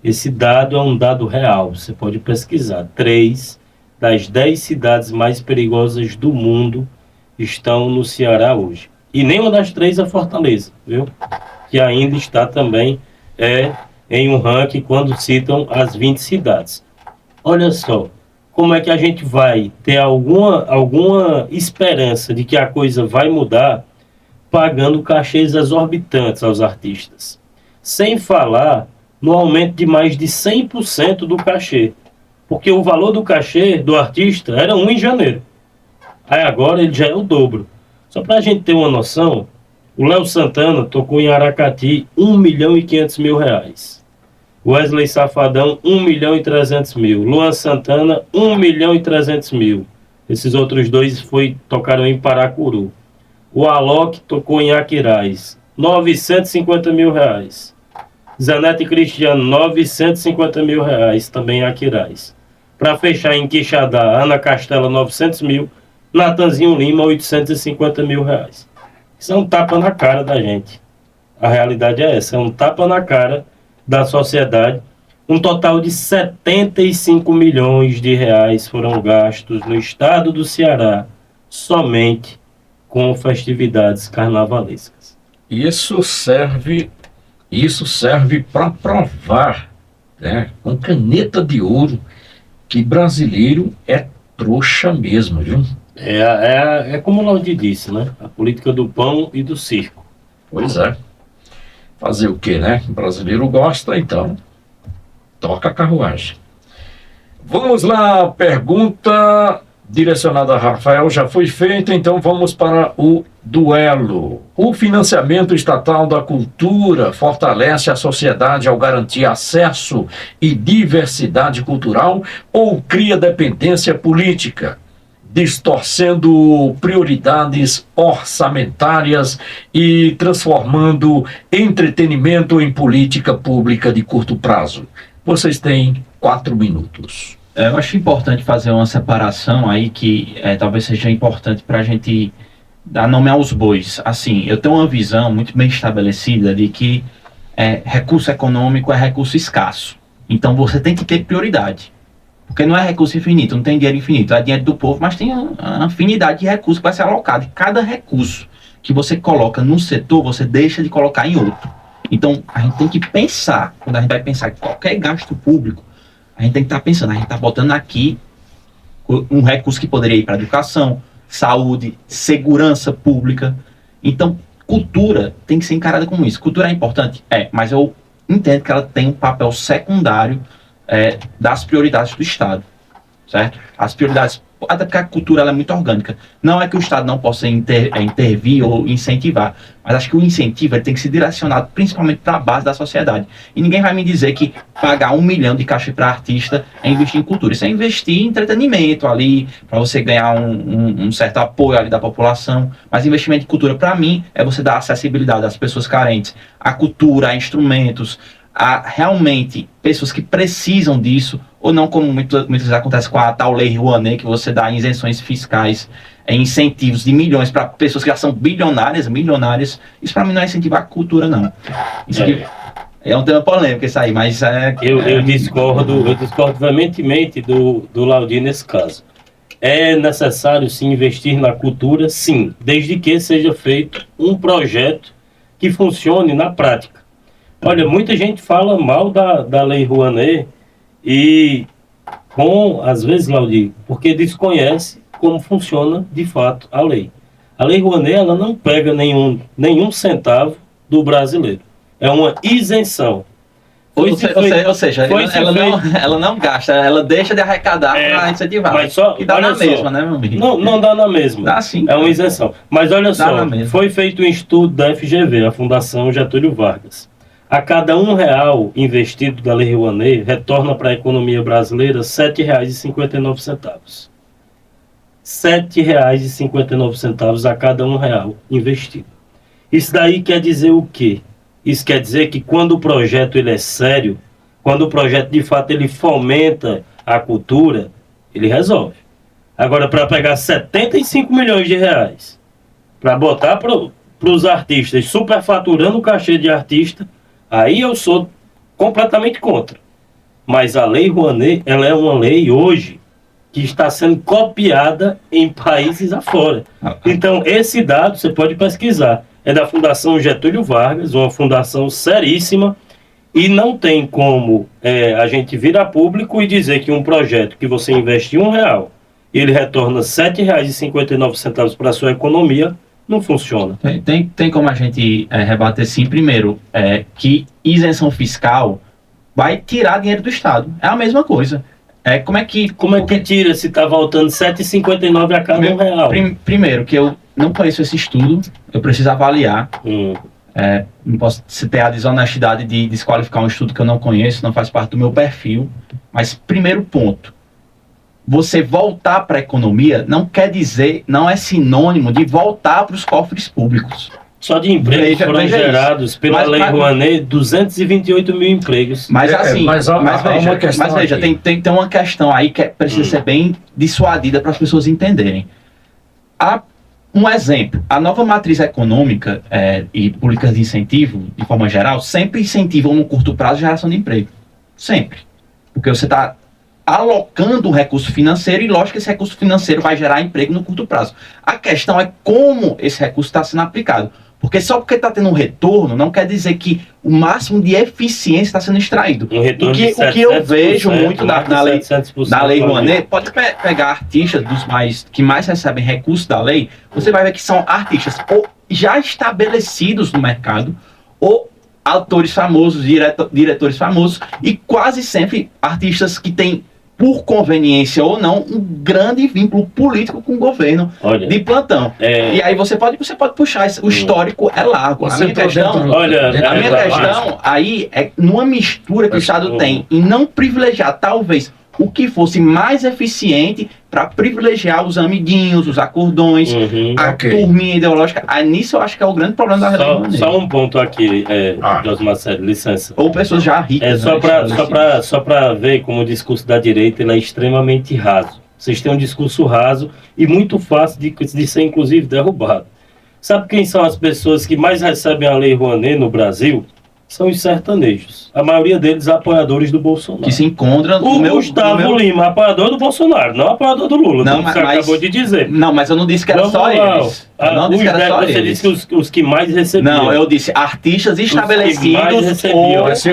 Esse dado é um dado real, você pode pesquisar. 3 das 10 cidades mais perigosas do mundo estão no Ceará hoje. E nenhuma das 3 é Fortaleza, viu? Que ainda está também em um ranking quando citam as 20 cidades. Olha só, como é que a gente vai ter alguma esperança de que a coisa vai mudar pagando cachês exorbitantes aos artistas? Sem falar no aumento de mais de 100% do cachê. Porque o valor do cachê do artista era 1 em janeiro. Aí agora ele já é o dobro. Só para a gente ter uma noção, o Léo Santana tocou em Aracati 1.500.000 reais. Wesley Safadão, 1.300.000. Luan Santana, 1.300.000. Esses outros dois tocaram em Paracuru. O Alok tocou em Aquiraz, 950.000 reais. Zanete Cristiano, 950.000 reais, também em Aquiraz. Para fechar em Quixadá, Ana Castela, 900.000. Natanzinho Lima, 850.000 reais. Isso é um tapa na cara da gente. A realidade é essa, é um tapa na cara da sociedade. Um total de 75 milhões de reais foram gastos no estado do Ceará somente com festividades carnavalescas. Isso serve para provar, né, com caneta de ouro, que brasileiro é trouxa mesmo, viu? É como o Laudi disse, né? A política do pão e do circo. Pois é. Fazer o quê, né? O brasileiro gosta, então toca a carruagem. Vamos lá, pergunta direcionada a Rafael já foi feita, então vamos para o duelo. O financiamento estatal da cultura fortalece a sociedade ao garantir acesso e diversidade cultural ou cria dependência política, distorcendo prioridades orçamentárias e transformando entretenimento em política pública de curto prazo? Vocês têm 4 minutos. Eu acho importante fazer uma separação aí que talvez seja importante para a gente dar nome aos bois. Assim, eu tenho uma visão muito bem estabelecida de que recurso econômico é recurso escasso. Então você tem que ter prioridade. Porque não é recurso infinito, não tem dinheiro infinito, é dinheiro do povo, mas tem uma afinidade de recursos que vai ser alocado. E cada recurso que você coloca num setor, você deixa de colocar em outro. Então, a gente tem que pensar, quando a gente vai pensar em qualquer gasto público, a gente tem que estar pensando, a gente está botando aqui um recurso que poderia ir para educação, saúde, segurança pública. Então, cultura tem que ser encarada como isso. Cultura é importante? Mas eu entendo que ela tem um papel secundário das prioridades do Estado, certo? As prioridades, até porque a cultura ela é muito orgânica. Não é que o Estado não possa intervir ou incentivar, mas acho que o incentivo ele tem que ser direcionado principalmente para a base da sociedade. E ninguém vai me dizer que pagar 1 milhão de cachê para artista é investir em cultura. Isso é investir em entretenimento ali, para você ganhar um certo apoio ali da população. Mas investimento em cultura, para mim, é você dar acessibilidade às pessoas carentes, à cultura, a instrumentos, a realmente pessoas que precisam disso, ou não como muitas vezes acontece com a tal Lei Rouanet, que você dá isenções fiscais, incentivos de milhões para pessoas que já são bilionárias, milionárias. Isso para mim não é incentivar a cultura, não. É um tema polêmico isso aí, mas eu discordo veementemente do Laudi nesse caso. É necessário sim investir na cultura, sim, desde que seja feito um projeto que funcione na prática. Olha, muita gente fala mal da Lei Rouanet e, às vezes, Laudi, porque desconhece como funciona de fato a lei. A Lei Rouanet ela não pega nenhum centavo do brasileiro. É uma isenção. Ou seja, ela não gasta, ela deixa de arrecadar para incentivar. Mas só, que dá na mesma, né, meu amigo? Não dá na mesma. Dá sim. É uma isenção. Mas olha só, foi feito um estudo da FGV, a Fundação Getúlio Vargas. A cada R$1 investido da Lei Rouanet, retorna para a economia brasileira R$ 7,59. R$ 7,59 a cada R$1 investido. Isso daí quer dizer o quê? Isso quer dizer que quando o projeto ele é sério, quando o projeto de fato ele fomenta a cultura, ele resolve. Agora, para pegar 75 milhões de reais, para botar para os artistas, superfaturando o cachê de artista, aí eu sou completamente contra. Mas a Lei Rouanet, ela é uma lei hoje que está sendo copiada em países afora. Então, esse dado você pode pesquisar. É da Fundação Getúlio Vargas, uma fundação seríssima, e não tem como a gente vir a público e dizer que um projeto que você investe R$1, e ele retorna R$ 7,59 para a sua economia, não funciona. Tem como a gente rebater sim, primeiro, que isenção fiscal vai tirar dinheiro do Estado. É a mesma coisa. Como é que tira se está voltando R$ 7,59 a cada R$1? Primeiro, que eu não conheço esse estudo, eu preciso avaliar. Não posso ter a desonestidade de desqualificar um estudo que eu não conheço, não faz parte do meu perfil. Mas, primeiro ponto, você voltar para a economia não quer dizer, não é sinônimo de voltar para os cofres públicos. Só de empregos foram gerados pela Lei Rouanet 228 mil empregos. Mas assim, mas veja, tem uma questão aí que precisa ser bem dissuadida para as pessoas entenderem. Um exemplo, a nova matriz econômica e políticas de incentivo, de forma geral, sempre incentivam no curto prazo a geração de emprego. Sempre. Porque você está alocando um recurso financeiro e, lógico, que esse recurso financeiro vai gerar emprego no curto prazo. A questão é como esse recurso está sendo aplicado. Porque só porque está tendo um retorno, não quer dizer que o máximo de eficiência está sendo extraído. O que eu vejo muito na lei Rouanet, pode pegar artistas que mais recebem recursos da lei, você vai ver que são artistas ou já estabelecidos no mercado, ou autores famosos, diretores famosos, e quase sempre artistas que têm, por conveniência ou não, um grande vínculo político com o governo de plantão. E aí você pode puxar, o histórico é largo. A minha questão aí é numa mistura que o Estado tem em não privilegiar, talvez, o que fosse mais eficiente para privilegiar os amiguinhos, os acordões, a turminha ideológica. Aí nisso eu acho que é o grande problema da religião. Só um ponto aqui, Josmar Sério, licença. Ou pessoas já ricas. Só para ver como o discurso da direita ele é extremamente raso. Vocês têm um discurso raso e muito fácil de ser, inclusive, derrubado. Sabe quem são as pessoas que mais recebem a Lei Rouanet no Brasil? São os sertanejos. A maioria deles apoiadores do Bolsonaro. Que se encontram o Gustavo Lima, apoiador do Bolsonaro, não apoiador do Lula. Não, você acabou de dizer. Não, mas eu não disse que era só eles. Você disse que os que mais recebiam. Não, eu disse artistas estabelecidos senhores,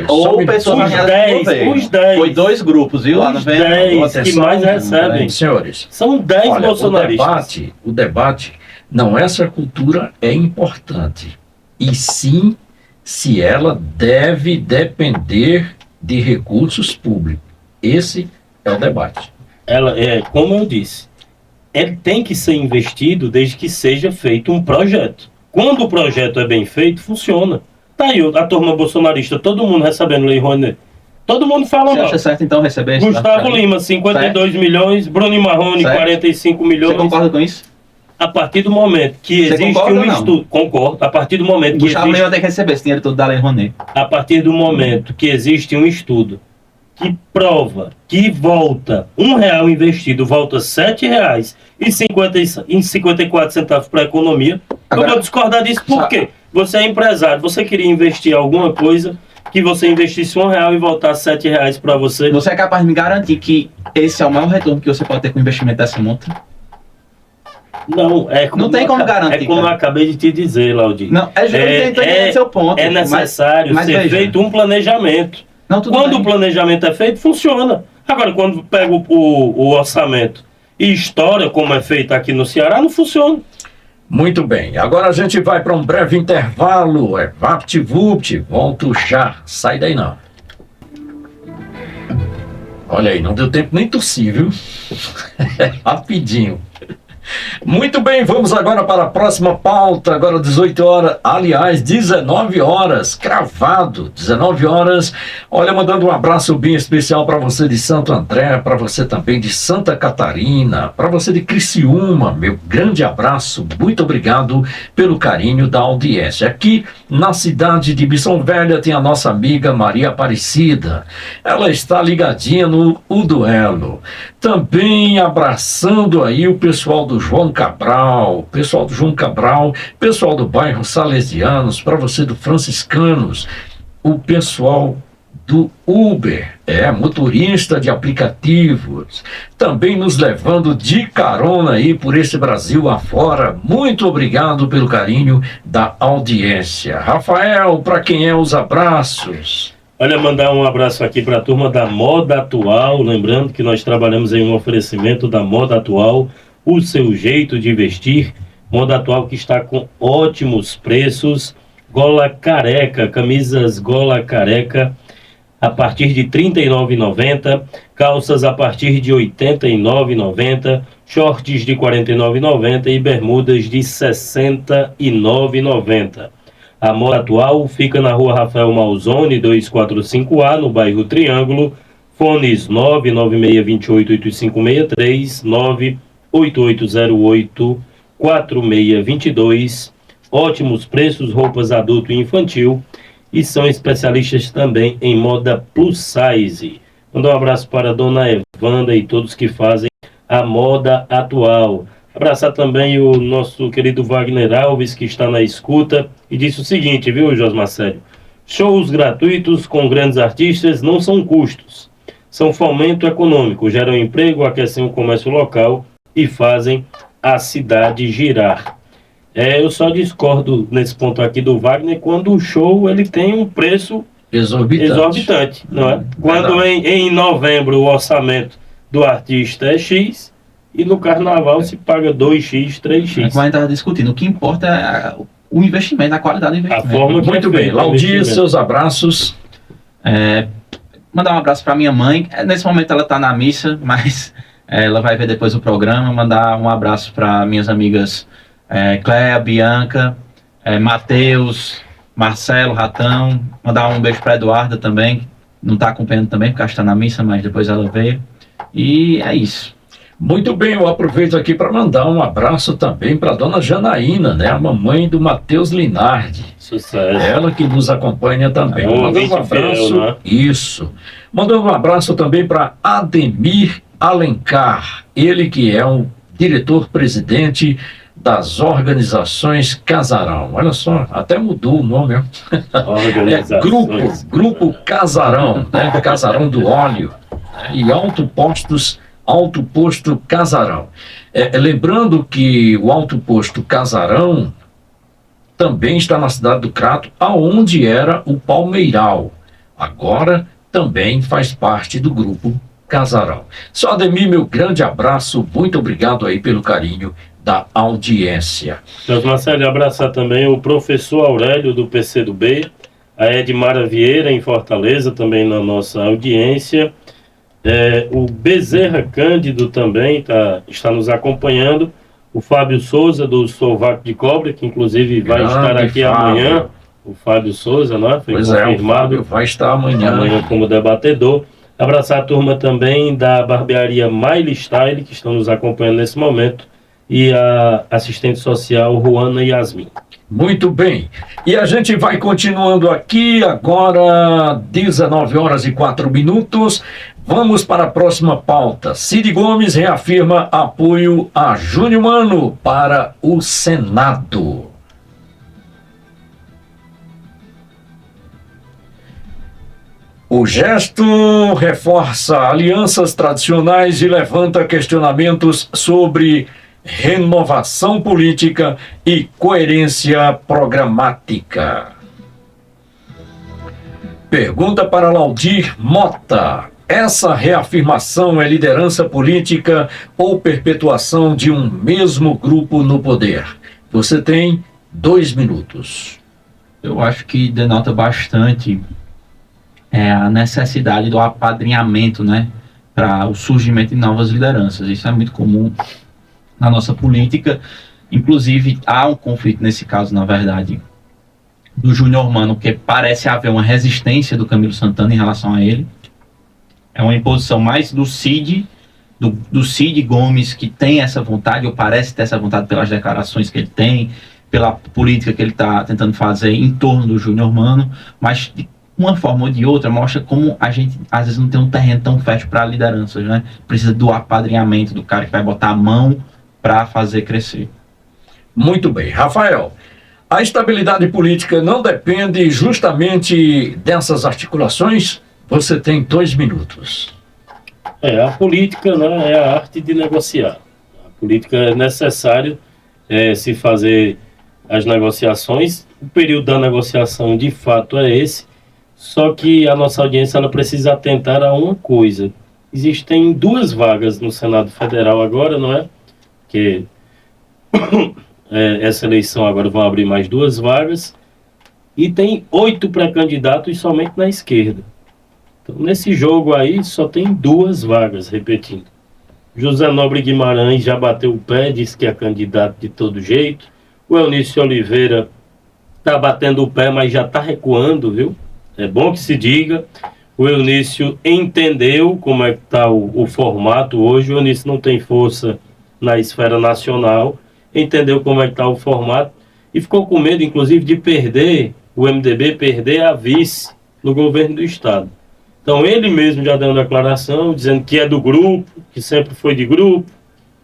ou pessoas os 10. Foi 2 grupos, viu? Os 10 que mais recebem. Senhores, são 10 bolsonaristas. O debate, não, essa cultura é importante. E sim, se ela deve depender de recursos públicos. Esse é o debate. Como eu disse, ele tem que ser investido desde que seja feito um projeto. Quando o projeto é bem feito, funciona. Tá aí a turma bolsonarista, todo mundo recebendo Lei Rouanet. Todo mundo fala mal. Você acha certo então receber isso? Gustavo Lima, 52 milhões, Bruno Marrone, 45 milhões. Você concorda com isso? A partir do momento que existe um estudo, concordo, a partir do momento que Gustavo Lima tem que receber esse dinheiro todo da Lei Rouanet. A partir do momento que existe um estudo que prova que volta R$1 investido, volta R$7,54 para a economia, eu vou discordar disso. Por quê? Você é empresário, você queria investir alguma coisa que você investisse R$1 e voltasse R$7 para você. Você é capaz de me garantir que esse é o maior retorno que você pode ter com o investimento dessa monta? Não, não tem como garantir. É como eu acabei de te dizer, Laudir. Não, seu ponto. É necessário ser feito um planejamento. Quando o planejamento é feito, funciona. Agora, quando pega o orçamento e estoura, como é feito aqui no Ceará, não funciona. Muito bem. Agora a gente vai para um breve intervalo. VaptVupt. Volto já. Sai daí não. Olha aí, não deu tempo nem tossir, viu? Rapidinho. Muito bem, vamos agora para a próxima pauta, agora 18 horas, aliás, 19 horas, cravado, 19 horas. Olha, mandando um abraço bem especial para você de Santo André, para você também de Santa Catarina, para você de Criciúma, meu grande abraço, muito obrigado pelo carinho da audiência. Aqui na cidade de Missão Velha tem a nossa amiga Maria Aparecida, ela está ligadinha no O Duelo. Também abraçando aí o pessoal do João Cabral, pessoal do bairro Salesianos, para você do Franciscanos, o pessoal do Uber, motorista de aplicativos, também nos levando de carona aí por esse Brasil afora. Muito obrigado pelo carinho da audiência. Rafael, para quem é os abraços? Olha, mandar um abraço aqui para a turma da Moda Atual, lembrando que nós trabalhamos em um oferecimento da Moda Atual, o seu jeito de vestir. Moda Atual que está com ótimos preços, gola careca, camisas gola careca a partir de R$ 39,90, calças a partir de R$ 89,90, shorts de R$ 49,90 e bermudas de R$ 69,90. A Moda Atual fica na rua Rafael Malzone, 245A, no bairro Triângulo. Fones 996288563, 988084622. Ótimos preços, roupas adulto e infantil. E são especialistas também em moda plus size. Mandar um abraço para a dona Evanda e todos que fazem a Moda Atual. Abraçar também o nosso querido Wagner Alves, que está na escuta, e disse o seguinte, viu, Josmar Célio? Shows gratuitos com grandes artistas não são custos, são fomento econômico, geram emprego, aquecem o comércio local e fazem a cidade girar. Eu só discordo nesse ponto aqui do Wagner quando o show ele tem um preço exorbitante, não é? Quando em novembro o orçamento do artista é X e no carnaval se paga 2X, 3X. Como a gente estava discutindo, o que importa é o investimento, a qualidade do investimento. A forma que Muito bem, Laudir, seus abraços. Mandar um abraço para minha mãe. Nesse momento ela está na missa, mas ela vai ver depois o programa. Mandar um abraço para minhas amigas Cléa, Bianca, Matheus, Marcelo, Ratão. Mandar um beijo para Eduarda também. Não está acompanhando também, porque está na missa, mas depois ela veio. E é isso. Muito bem, eu aproveito aqui para mandar um abraço também para a dona Janaína, né, a mamãe do Matheus Linardi. Sucesso. Ela que nos acompanha também. Mandando um abraço. Fiel, né? Isso. Mandando um abraço também para Ademir Alencar, ele que é um diretor-presidente das organizações Casarão. Olha só, até mudou o nome. Grupo Casarão, né? Casarão do Óleo, né? E Alto Posto Casarão. Lembrando que o Alto Posto Casarão também está na cidade do Crato, aonde era o Palmeiral. Agora também faz parte do Grupo Casarão. Só Ademir, meu grande abraço, muito obrigado aí pelo carinho da audiência. Nós, Marcelo, abraçar também o professor Aurélio do PCdoB, a Edmara Vieira em Fortaleza, também na nossa audiência. O Bezerra Cândido também está nos acompanhando. O Fábio Souza do Sovaco de Cobra, que inclusive vai estar aqui amanhã. O Fábio Souza, não é? Foi confirmado. O Fábio vai estar amanhã como debatedor. Abraçar a turma também da barbearia Miley Style, que estão nos acompanhando nesse momento, e a assistente social Juana Yasmin. Muito bem. E a gente vai continuando aqui, agora 19h04. Vamos para a próxima pauta. Cid Gomes reafirma apoio a Júnior Mano para o Senado. O gesto reforça alianças tradicionais e levanta questionamentos sobre renovação política e coerência programática. Pergunta para Laudir Mota. Essa reafirmação é liderança política ou perpetuação de um mesmo grupo no poder? Você tem 2 minutos. Eu acho que denota bastante a necessidade do apadrinhamento, né, para o surgimento de novas lideranças. Isso é muito comum na nossa política. Inclusive, há um conflito nesse caso, na verdade, do Júnior Mano, que parece haver uma resistência do Camilo Santana em relação a ele. É uma imposição mais do Cid, do Cid Gomes, que tem essa vontade, ou parece ter essa vontade pelas declarações que ele tem, pela política que ele está tentando fazer em torno do Júnior Mano, mas uma forma ou de outra, mostra como a gente, às vezes, não tem um terreno tão fértil para lideranças, né? Precisa do apadrinhamento do cara que vai botar a mão para fazer crescer. Muito bem. Rafael, a estabilidade política não depende justamente dessas articulações? Você tem 2 minutos. A política, né, é a arte de negociar. A política é necessário se fazer as negociações. O período da negociação, de fato, é esse. Só que a nossa audiência ela precisa atentar a uma coisa. Existem 2 vagas no Senado Federal agora, não é? Que essa eleição agora vão abrir mais 2 vagas. E tem 8 pré-candidatos somente na esquerda. Então, nesse jogo aí, só tem 2 vagas, repetindo. José Nobre Guimarães já bateu o pé, disse que é candidato de todo jeito. O Eunício Oliveira está batendo o pé, mas já está recuando, viu? É bom que se diga. O Eunício entendeu como é que está o formato hoje. O Eunício não tem força na esfera nacional. Entendeu como é que está o formato. E ficou com medo, inclusive, de perder, o MDB perder a vice no governo do Estado. Então ele mesmo já deu uma declaração dizendo que é do grupo, que sempre foi de grupo.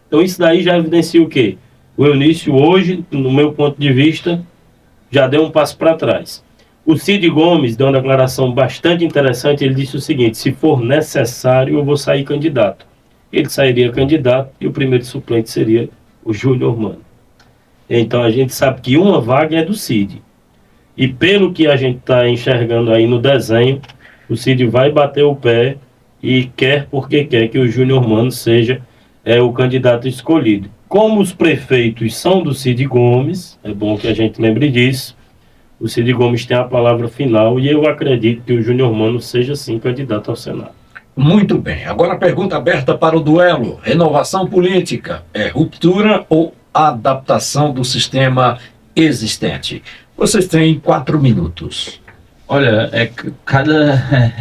Então isso daí já evidencia o quê? O Eunício hoje, no meu ponto de vista, já deu um passo para trás. O Cid Gomes deu uma declaração bastante interessante. Ele disse o seguinte: se for necessário, eu vou sair candidato. Ele sairia candidato e o primeiro suplente seria o Júnior Mano. Então a gente sabe que uma vaga é do Cid. E pelo que a gente está enxergando aí no desenho, o Cid vai bater o pé e quer porque quer que o Júnior Mano seja o candidato escolhido. Como os prefeitos são do Cid Gomes, é bom que a gente lembre disso, o Cid Gomes tem a palavra final e eu acredito que o Júnior Mano seja sim candidato ao Senado. Muito bem. Agora a pergunta aberta para o duelo. Renovação política é ruptura ou adaptação do sistema existente? Vocês têm 4 minutos. Olha, cada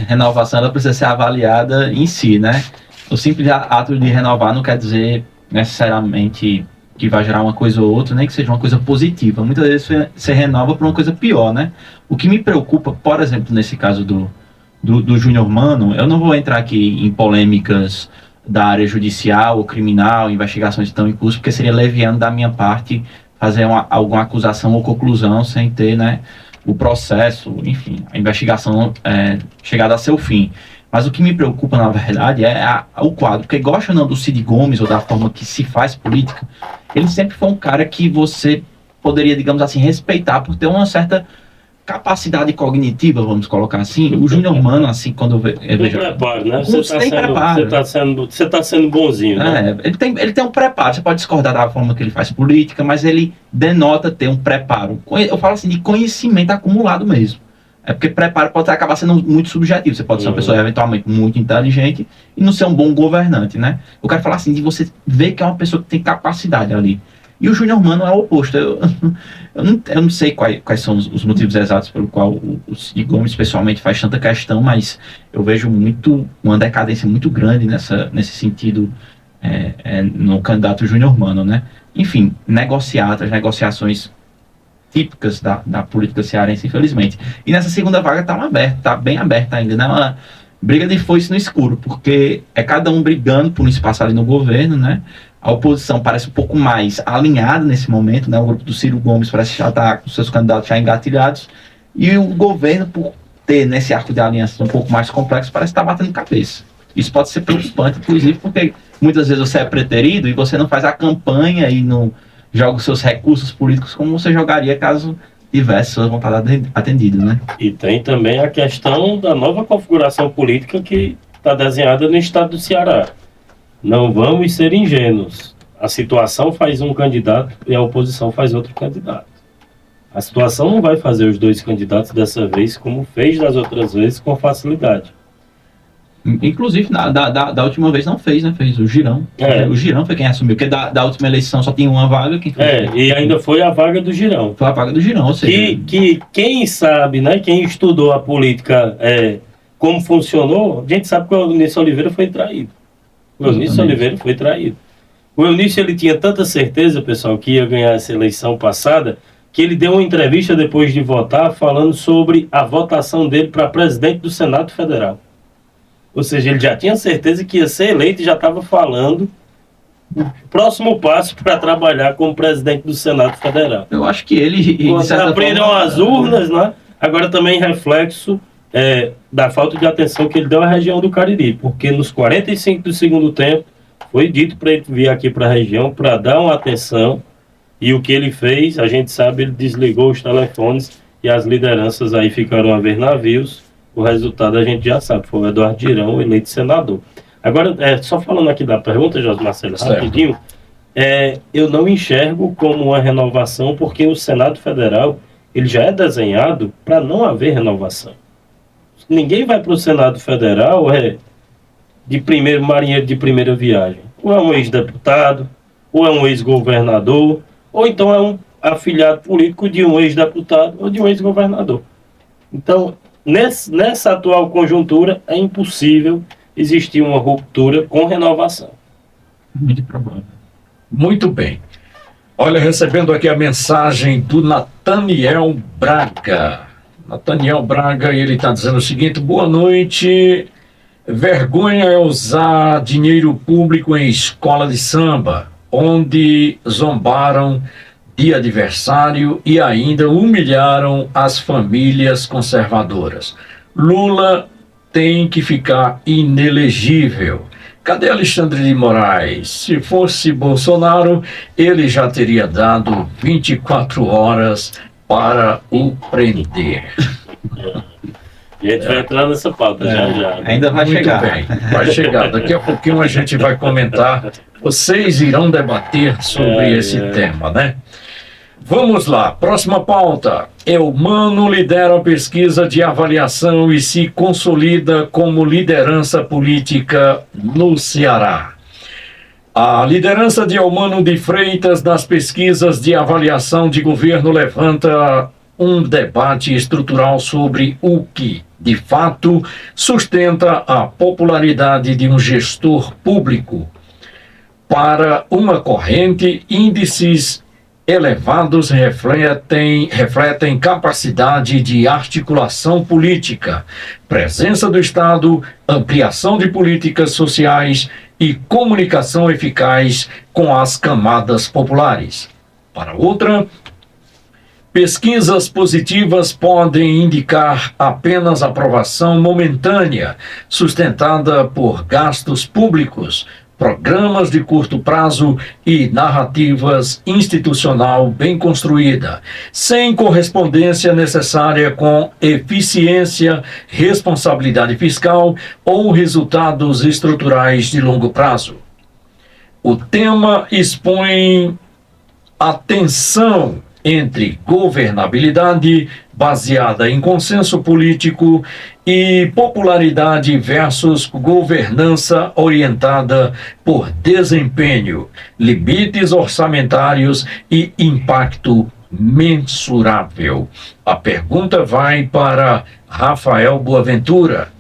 renovação ela precisa ser avaliada em si, né? O simples ato de renovar não quer dizer necessariamente que vai gerar uma coisa ou outra, nem que seja uma coisa positiva. Muitas vezes você renova por uma coisa pior, né? O que me preocupa, por exemplo, nesse caso do Júnior Mano, eu não vou entrar aqui em polêmicas da área judicial ou criminal, investigações que estão em curso, porque seria leviano da minha parte fazer alguma acusação ou conclusão sem ter, né, o processo, enfim, a investigação chegada a seu fim. Mas o que me preocupa, na verdade, é o quadro. Porque gosta ou não do Cid Gomes ou da forma que se faz política, ele sempre foi um cara que você poderia, digamos assim, respeitar por ter uma certa capacidade cognitiva, vamos colocar assim. O Júnior Mano, assim, quando eu vejo... preparo, né? Você está sendo bonzinho, né? Ele tem um preparo. Você pode discordar da forma que ele faz política, mas ele denota ter um preparo. Eu falo assim, de conhecimento acumulado mesmo. É porque preparo pode acabar sendo muito subjetivo. Você pode ser uma pessoa eventualmente muito inteligente e não ser um bom governante, né? Eu quero falar assim, de você ver que é uma pessoa que tem capacidade ali. E o Júnior Mano é o oposto. Eu não sei quais são os motivos exatos pelo qual o Cid Gomes pessoalmente faz tanta questão, mas eu vejo uma decadência muito grande nesse sentido no candidato Júnior Mano, né? Enfim, as negociações típicas da política cearense, infelizmente. E nessa segunda vaga tá bem aberta ainda, né? Uma briga de foice no escuro, porque é cada um brigando por um espaço ali no governo, né? A oposição parece um pouco mais alinhada nesse momento, né? O grupo do Ciro Gomes parece que já está com seus candidatos já engatilhados, e o governo, por ter nesse arco de alianças um pouco mais complexo, parece estar batendo cabeça. Isso pode ser preocupante, inclusive, porque muitas vezes você é preterido e você não faz a campanha e não joga os seus recursos políticos como você jogaria caso tivesse sua vontade atendida, né? E tem também a questão da nova configuração política que está desenhada no estado do Ceará. Não vamos ser ingênuos. A situação faz um candidato e a oposição faz outro candidato. A situação não vai fazer os 2 candidatos dessa vez como fez das outras vezes com facilidade. Inclusive, da última vez não fez, né? Fez o Girão. O Girão foi quem assumiu, porque da última eleição só tinha uma vaga. E ainda foi a vaga do Girão. Foi a vaga do Girão, ou seja... Que quem sabe, né? Quem estudou a política, como funcionou, a gente sabe que o Eunício Oliveira foi traído. O Eunício Oliveira foi traído. O Eunício, ele tinha tanta certeza, pessoal, que ia ganhar essa eleição passada, que ele deu uma entrevista depois de votar falando sobre a votação dele para presidente do Senado Federal. Ou seja, ele já tinha certeza que ia ser eleito e já estava falando o próximo passo para trabalhar como presidente do Senado Federal. Eu acho que ele... Quando abriram as urnas, né? Agora também reflexo da falta de atenção que ele deu à região do Cariri, porque nos 45 do segundo tempo foi dito para ele vir aqui para a região para dar uma atenção, e o que ele fez, a gente sabe, ele desligou os telefones e as lideranças aí ficaram a ver navios. O resultado a gente já sabe, foi o Eduardo Girão eleito senador. Agora, só falando aqui da pergunta, José Marcelo, rapidinho, eu não enxergo como uma renovação, porque o Senado Federal ele já é desenhado para não haver renovação. Ninguém vai para o Senado Federal de primeiro marinheiro de primeira viagem. Ou é um ex-deputado, ou é um ex-governador, ou então é um afiliado político de um ex-deputado ou de um ex-governador. Então, nessa atual conjuntura, é impossível existir uma ruptura com renovação. Muito provável. Muito bem. Olha, recebendo aqui a mensagem do Nathaniel Braga. Nathaniel Braga, ele está dizendo o seguinte: boa noite. Vergonha é usar dinheiro público em escola de samba, onde zombaram de adversário e ainda humilharam as famílias conservadoras. Lula tem que ficar inelegível. Cadê Alexandre de Moraes? Se fosse Bolsonaro, ele já teria dado 24 horas para o prender. A gente vai entrar nessa pauta já. Ainda vai Muito chegar. bem, vai chegar. Daqui a pouquinho a gente vai comentar. Vocês irão debater sobre esse tema, né? Vamos lá, próxima pauta. Eumano lidera a pesquisa de avaliação e se consolida como liderança política no Ceará. A liderança de Eumano de Freitas nas pesquisas de avaliação de governo levanta um debate estrutural sobre o que, de fato, sustenta a popularidade de um gestor público. Para uma corrente, índices elevados refletem capacidade de articulação política, presença do Estado, ampliação de políticas sociais e comunicação eficaz com as camadas populares. Para outra, pesquisas positivas podem indicar apenas aprovação momentânea, sustentada por gastos públicos, programas de curto prazo e narrativas institucional bem construída, sem correspondência necessária com eficiência, responsabilidade fiscal ou resultados estruturais de longo prazo. O tema expõe a tensão entre governabilidade baseada em consenso político e popularidade versus governança orientada por desempenho, limites orçamentários e impacto mensurável. A pergunta vai para Rafael Boaventura.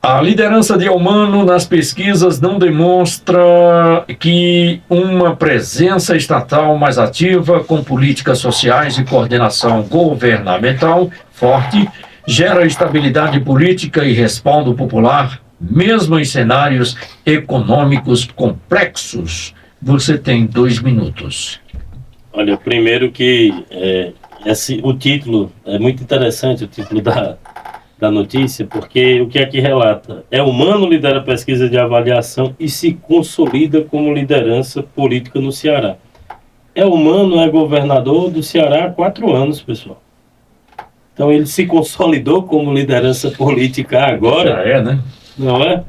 A liderança de Eumano nas pesquisas não demonstra que uma presença estatal mais ativa, com políticas sociais e coordenação governamental forte, gera estabilidade política e respaldo popular, mesmo em cenários econômicos complexos. Você tem 2 minutos. Olha, primeiro que o título é muito interessante, o título da notícia, porque o que aqui relata? Eumano lidera a pesquisa de avaliação e se consolida como liderança política no Ceará. Eumano é governador do Ceará há 4 anos, pessoal. Então ele se consolidou como liderança política agora. Já é, né? Não é?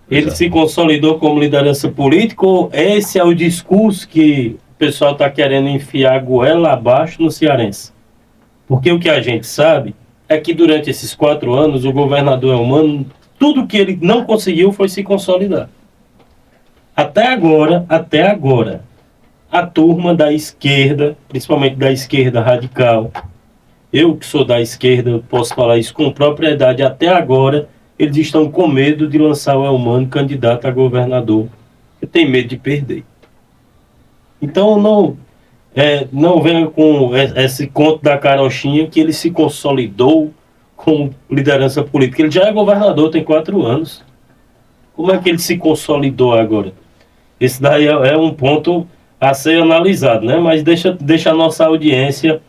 Ele se consolidou como liderança política, ou esse é o discurso que o pessoal está querendo enfiar a goela abaixo no cearense? Porque o que a gente sabe é que durante esses 4 anos o governador Eumano, tudo que ele não conseguiu foi se consolidar. Até agora, a turma da esquerda, principalmente da esquerda radical, eu que sou da esquerda, posso falar isso com propriedade, até agora eles estão com medo de lançar o Eumano candidato a governador, porque tem medo de perder. Então não venha com esse conto da carochinha que ele se consolidou como liderança política. Ele já é governador, tem 4 anos. Como é que ele se consolidou agora? Esse daí é um ponto a ser analisado, né? Mas deixa a nossa audiência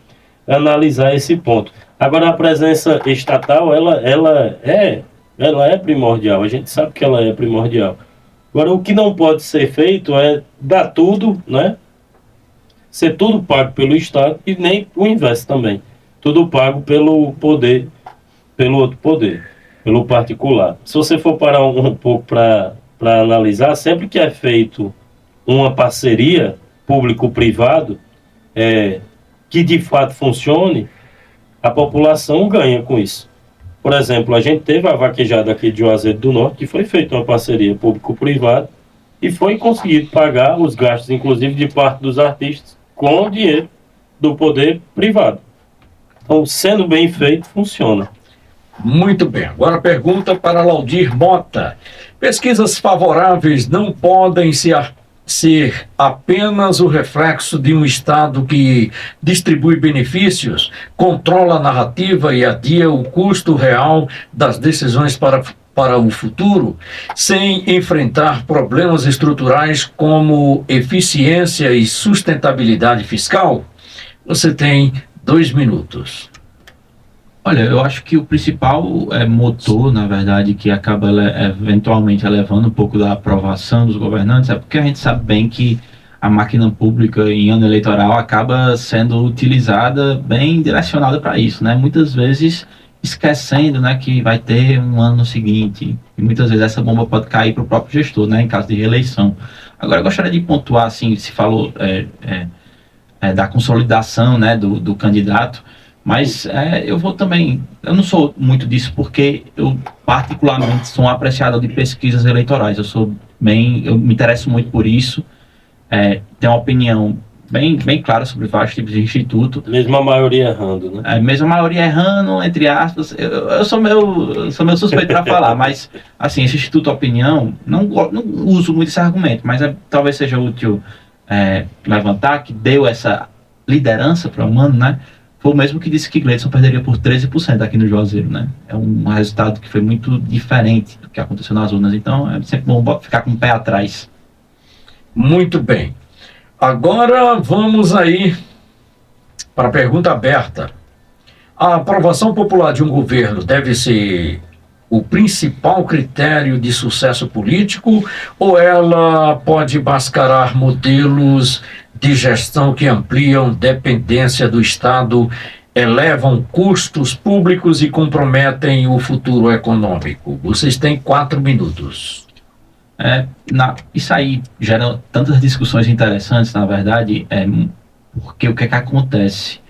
analisar esse ponto. Agora, a presença estatal, ela é primordial. A gente sabe que ela é primordial. Agora, o que não pode ser feito é dar tudo, né? Ser tudo pago pelo Estado e nem o inverso também. Tudo pago pelo poder, pelo outro poder, pelo particular. Se você for parar um pouco para analisar, sempre que é feito uma parceria público-privado, que de fato funcione, a população ganha com isso. Por exemplo, a gente teve a vaquejada aqui de Juazeiro do Norte, que foi feita uma parceria público-privada e foi conseguido pagar os gastos, inclusive de parte dos artistas, com o dinheiro do poder privado. Então, sendo bem feito, funciona. Muito bem. Agora pergunta para Laudir Mota. Pesquisas favoráveis não podem ser apenas o reflexo de um Estado que distribui benefícios, controla a narrativa e adia o custo real das decisões para o futuro, sem enfrentar problemas estruturais como eficiência e sustentabilidade fiscal? Você tem 2 minutos. Olha, eu acho que o principal motor, na verdade, que acaba eventualmente elevando um pouco da aprovação dos governantes, é porque a gente sabe bem que a máquina pública em ano eleitoral acaba sendo utilizada, bem direcionada para isso, né? Muitas vezes esquecendo, né, que vai ter um ano seguinte, e muitas vezes essa bomba pode cair para o próprio gestor, né, em caso de reeleição. Agora, eu gostaria de pontuar, assim, se falou da consolidação, né, do candidato, mas eu não sou muito disso, porque eu particularmente sou um apreciador de pesquisas eleitorais. Eu me interesso muito por isso, tenho uma opinião bem clara sobre vários tipos de instituto. Mesmo a maioria errando, né? Mesmo a maioria errando, entre aspas, eu sou meio suspeito para falar, mas assim, esse Instituto Opinião, não uso muito esse argumento, mas talvez seja útil levantar que deu essa liderança para o Mano, né? Foi o mesmo que disse que Gleidson perderia por 13% aqui no Juazeiro, né? É um resultado que foi muito diferente do que aconteceu nas urnas. Então, é sempre bom ficar com o pé atrás. Muito bem. Agora vamos aí para a pergunta aberta. A aprovação popular de um governo deve ser o principal critério de sucesso político ou ela pode mascarar modelos de gestão que ampliam dependência do Estado, elevam custos públicos e comprometem o futuro econômico? Vocês têm 4 minutos. Isso aí gera tantas discussões interessantes, na verdade, porque o que acontece?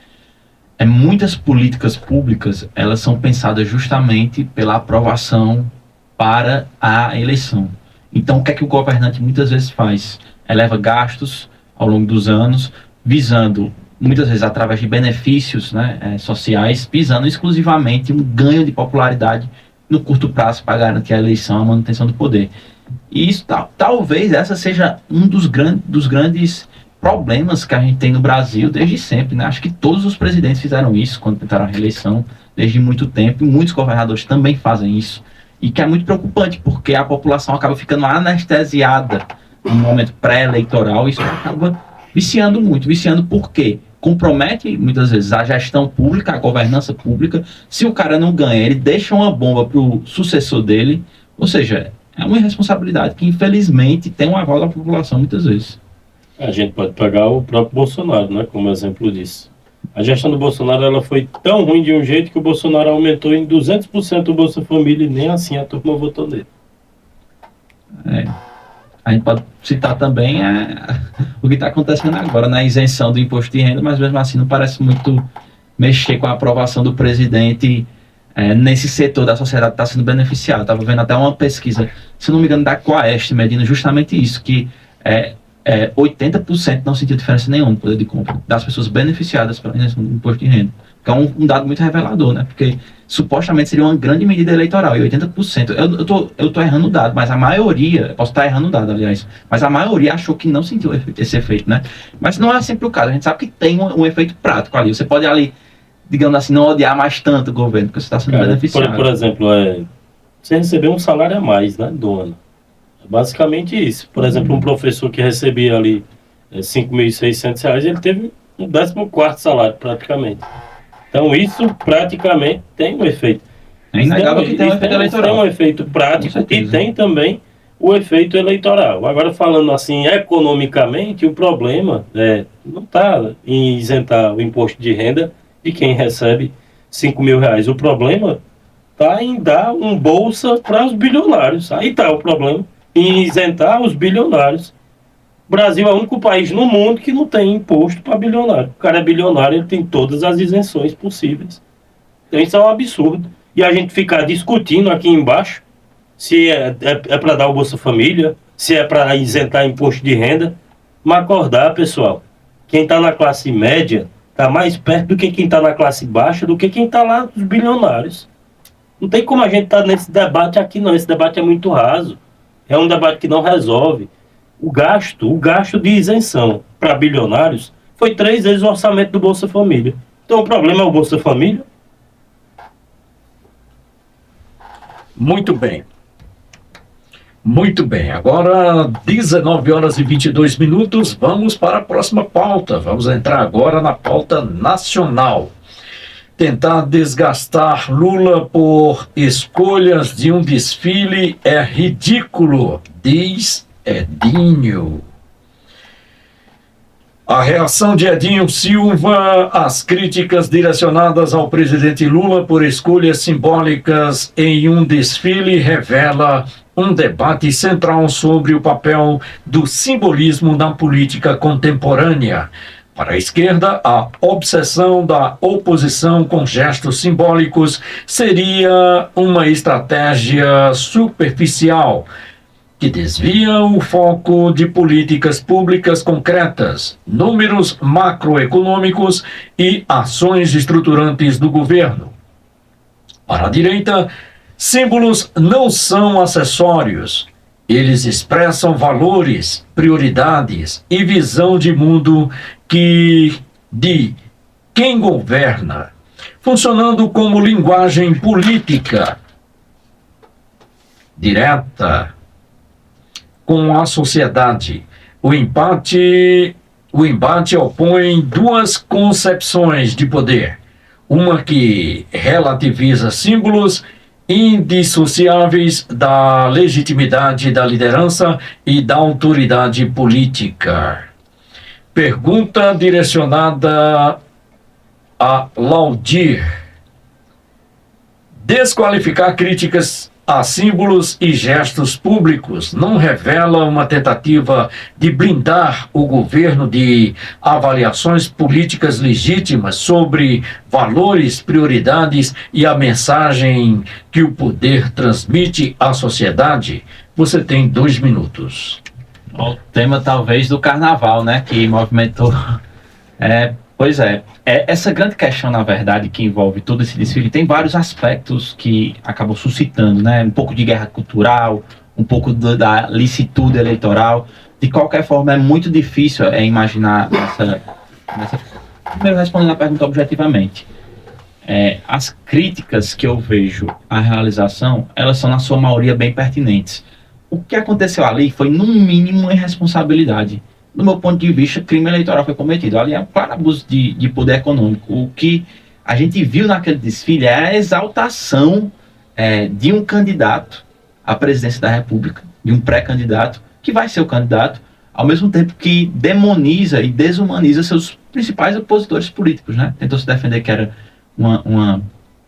Muitas políticas públicas, elas são pensadas justamente pela aprovação para a eleição. Então, o que o governante muitas vezes faz? Eleva gastos ao longo dos anos, visando, muitas vezes através de benefícios, né, sociais, visando exclusivamente um ganho de popularidade no curto prazo para garantir a eleição, a manutenção do poder. E isso, talvez essa seja um dos grandes problemas que a gente tem no Brasil desde sempre, né? Acho que todos os presidentes fizeram isso quando tentaram a reeleição, desde muito tempo, e muitos governadores também fazem isso, e que é muito preocupante, porque a população acaba ficando anestesiada no momento pré-eleitoral, e isso acaba viciando porque compromete muitas vezes a gestão pública, a governança pública. Se o cara não ganha, ele deixa uma bomba para o sucessor dele, ou seja, é uma irresponsabilidade que infelizmente tem um aval da população muitas vezes. A gente pode pegar o próprio Bolsonaro, né, como exemplo disso. A gestão do Bolsonaro ela foi tão ruim de um jeito que o Bolsonaro aumentou em 200% o Bolsa Família e nem assim a turma votou nele. A gente pode citar também o que está acontecendo agora na isenção do imposto de renda, mas mesmo assim não parece muito mexer com a aprovação do presidente nesse setor da sociedade que está sendo beneficiado. Estava vendo até uma pesquisa, se não me engano, da Quaest, medindo justamente isso, que 80% não sentiu diferença nenhuma no poder de compra das pessoas beneficiadas pela isenção do imposto de renda. Que é um dado muito revelador, né? Porque supostamente seria uma grande medida eleitoral, e 80%, eu tô errando o dado, mas a maioria, posso estar errando o dado, aliás, mas a maioria achou que não sentiu esse efeito, né? Mas não é sempre o caso, a gente sabe que tem um efeito prático ali, você pode ali, digamos assim, não odiar mais tanto o governo, porque você está sendo beneficiado. Por exemplo, você recebeu um salário a mais, né, do ano. É basicamente isso. Por exemplo, um professor que recebia ali R$ 5.600, ele teve um 14º salário, praticamente. Então, isso praticamente tem um efeito. É inegável que tem um efeito eleitoral. Tem um efeito prático e tem também o efeito eleitoral. Agora, falando assim, economicamente, o problema não está em isentar o imposto de renda de quem recebe R$ 5.000. O problema está em dar um bolsa para os bilionários. Aí está o problema, em isentar os bilionários. O Brasil é o único país no mundo que não tem imposto para bilionário. O cara é bilionário, ele tem todas as isenções possíveis. Então isso é um absurdo. E a gente ficar discutindo aqui embaixo se é para dar o Bolsa Família, se é para isentar imposto de renda. Mas acordar, pessoal, quem está na classe média está mais perto do que quem está na classe baixa, do que quem está lá dos bilionários. Não tem como a gente estar nesse debate aqui, não. Esse debate é muito raso. É um debate que não resolve. O gasto de isenção para bilionários foi 3 vezes o orçamento do Bolsa Família. Então o problema é o Bolsa Família? Muito bem. Muito bem. Agora, 19h22, vamos para a próxima pauta. Vamos entrar agora na pauta nacional. Tentar desgastar Lula por escolhas de um desfile é ridículo, diz Edinho. A reação de Edinho Silva às críticas direcionadas ao presidente Lula por escolhas simbólicas em um desfile revela um debate central sobre o papel do simbolismo na política contemporânea. Para a esquerda, a obsessão da oposição com gestos simbólicos seria uma estratégia superficial que desvia o foco de políticas públicas concretas, números macroeconômicos e ações estruturantes do governo. Para a direita, símbolos não são acessórios. Eles expressam valores, prioridades e visão de mundo de quem governa, funcionando como linguagem política direta com a sociedade. O embate opõe duas concepções de poder. Uma que relativiza símbolos indissociáveis da legitimidade da liderança e da autoridade política. Pergunta direcionada a Laudir. Desqualificar críticas a símbolos e gestos públicos não revela uma tentativa de blindar o governo de avaliações políticas legítimas sobre valores, prioridades e a mensagem que o poder transmite à sociedade? Você tem 2 minutos. O tema talvez do carnaval, né, que movimentou. Pois é, essa grande questão, na verdade, que envolve todo esse desfile, tem vários aspectos que acabam suscitando, né? Um pouco de guerra cultural, um pouco da licitude eleitoral. De qualquer forma, é muito difícil imaginar Primeiro, respondendo a pergunta objetivamente. As críticas que eu vejo à realização, elas são, na sua maioria, bem pertinentes. O que aconteceu ali foi, no mínimo, uma irresponsabilidade. Do meu ponto de vista, crime eleitoral foi cometido. Ali é um claro abuso de poder econômico. O que a gente viu naquele desfile é a exaltação de um candidato à presidência da República, de um pré-candidato, que vai ser o candidato, ao mesmo tempo que demoniza e desumaniza seus principais opositores políticos, né? Tentou se defender que era uma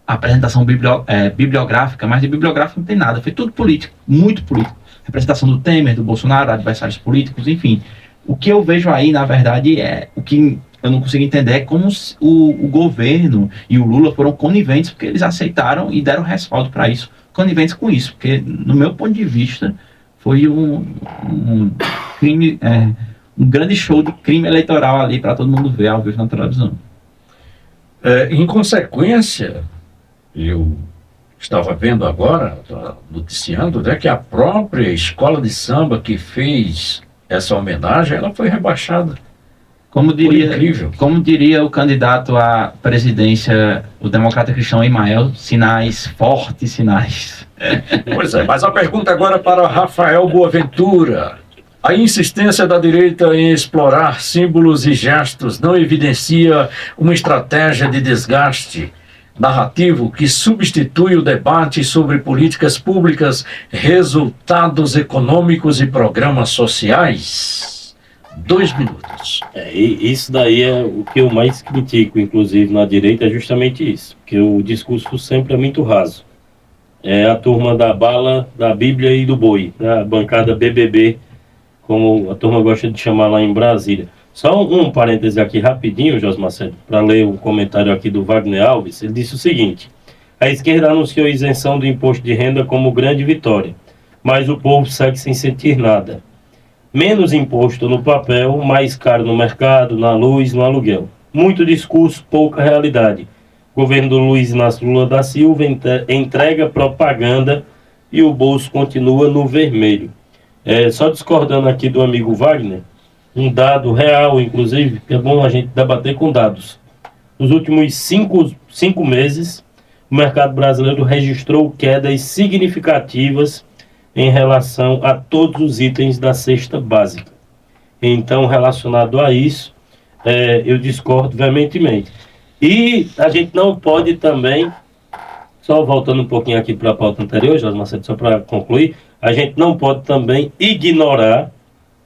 apresentação bibliográfica, mas de bibliográfico não tem nada. Foi tudo político, muito político. Representação do Temer, do Bolsonaro, adversários políticos, enfim. O que eu vejo aí, na verdade, o que eu não consigo entender é como o governo e o Lula foram coniventes, porque eles aceitaram e deram respaldo para isso, coniventes com isso, porque, no meu ponto de vista, foi um crime, um grande show de crime eleitoral ali para todo mundo ver ao vivo na televisão. Em consequência, Eu estava vendo agora, noticiando, né, que a própria escola de samba que fez essa homenagem, ela foi rebaixada. Incrível. Como diria o candidato à presidência, o democrata cristão Imael, sinais, fortes sinais. Pois é, mas a pergunta agora para Rafael Boaventura. A insistência da direita em explorar símbolos e gestos não evidencia uma estratégia de desgaste narrativo que substitui o debate sobre políticas públicas, resultados econômicos e programas sociais? 2 minutos. E isso daí é o que eu mais critico, inclusive, na direita, é justamente isso. Porque o discurso sempre é muito raso. É a turma da bala, da Bíblia e do boi, né? A bancada BBB, como a turma gosta de chamar lá em Brasília. Só um parêntese aqui rapidinho, José Marcelo, para ler o comentário aqui do Wagner Alves. Ele disse o seguinte: a esquerda anunciou isenção do imposto de renda como grande vitória, mas o povo segue sem sentir nada. Menos imposto no papel, mais caro no mercado, na luz, no aluguel. Muito discurso, pouca realidade. O governo do Luiz Inácio Lula da Silva entrega propaganda e o bolso continua no vermelho. Só discordando aqui do amigo Wagner, um dado real, inclusive, que é bom a gente debater com dados. Nos últimos cinco meses, o mercado brasileiro registrou quedas significativas em relação a todos os itens da cesta básica. Então, relacionado a isso, eu discordo veementemente. E a gente não pode também, só voltando um pouquinho aqui para a pauta anterior, José Marcelo, só para concluir, a gente não pode também ignorar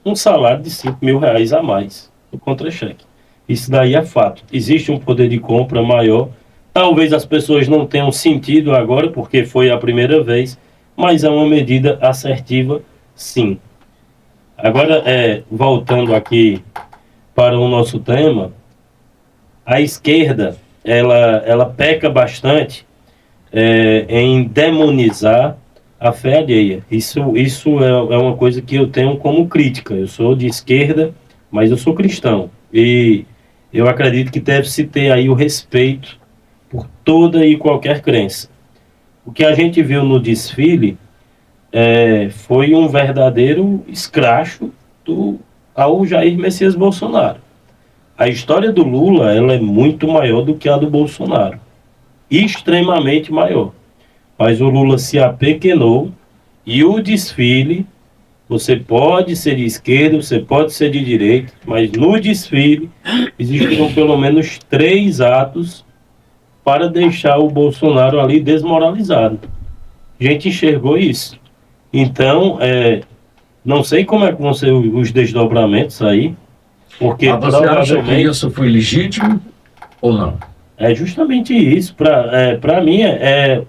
um salário de R$5.000 a mais no contra-cheque. Isso daí é fato. Existe um poder de compra maior. Talvez as pessoas não tenham sentido agora, porque foi a primeira vez, mas é uma medida assertiva, sim. Agora, voltando aqui para o nosso tema, a esquerda, ela peca bastante em demonizar a fé alheia. Isso é uma coisa que eu tenho como crítica. Eu sou de esquerda, mas eu sou cristão. E eu acredito que deve-se ter aí o respeito por toda e qualquer crença. O que a gente viu no desfile foi um verdadeiro escracho ao Jair Messias Bolsonaro. A história do Lula, ela é muito maior do que a do Bolsonaro. Extremamente maior. Mas o Lula se apequenou e o desfile, você pode ser de esquerda, você pode ser de direita, mas no desfile existiram pelo menos 3 atos para deixar o Bolsonaro ali desmoralizado. A gente enxergou isso. Então, não sei como é que vão ser os desdobramentos aí, porque você acha que isso foi legítimo ou não? É justamente isso. Para mim,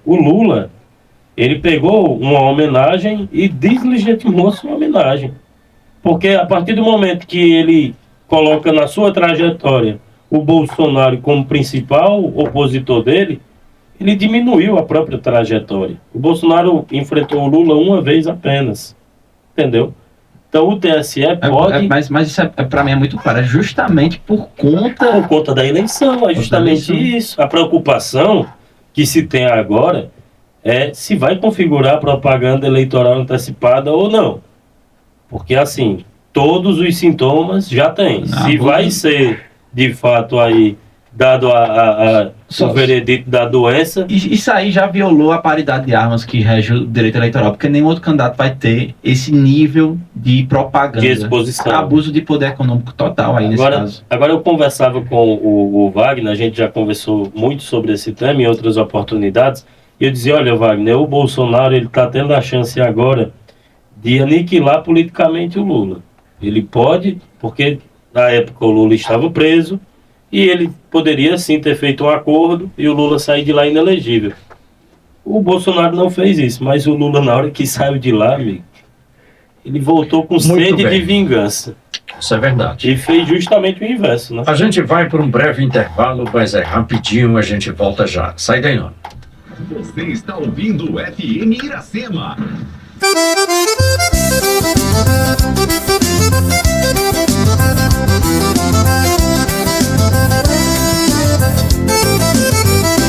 o Lula, ele pegou uma homenagem e deslegitimou sua homenagem. Porque a partir do momento que ele coloca na sua trajetória o Bolsonaro como principal opositor dele, ele diminuiu a própria trajetória. O Bolsonaro enfrentou o Lula uma vez apenas. Entendeu? Então o TSE pode... Mas isso para mim é muito claro. É justamente por conta da eleição. É justamente isso. A preocupação que se tem agora é se vai configurar propaganda eleitoral antecipada ou não. Porque assim, todos os sintomas já tem. Se vai ser de fato aí dado o veredito da doença. Isso aí já violou a paridade de armas que rege o direito eleitoral, porque nenhum outro candidato vai ter esse nível de propaganda. De exposição. Abuso de poder econômico total aí nesse caso. Agora eu conversava com o Wagner, a gente já conversou muito sobre esse tema em outras oportunidades, e eu dizia, olha Wagner, o Bolsonaro ele está tendo a chance agora de aniquilar politicamente o Lula. Ele pode, porque na época o Lula estava preso, e ele poderia sim ter feito um acordo e o Lula sair de lá inelegível. O Bolsonaro não fez isso, mas o Lula, na hora que saiu de lá, amigo, ele voltou com sede de vingança. Isso é verdade. E fez justamente o inverso, né? A gente vai para um breve intervalo, mas rapidinho, a gente volta já. Sai daí, não. Você está ouvindo o FM Iracema.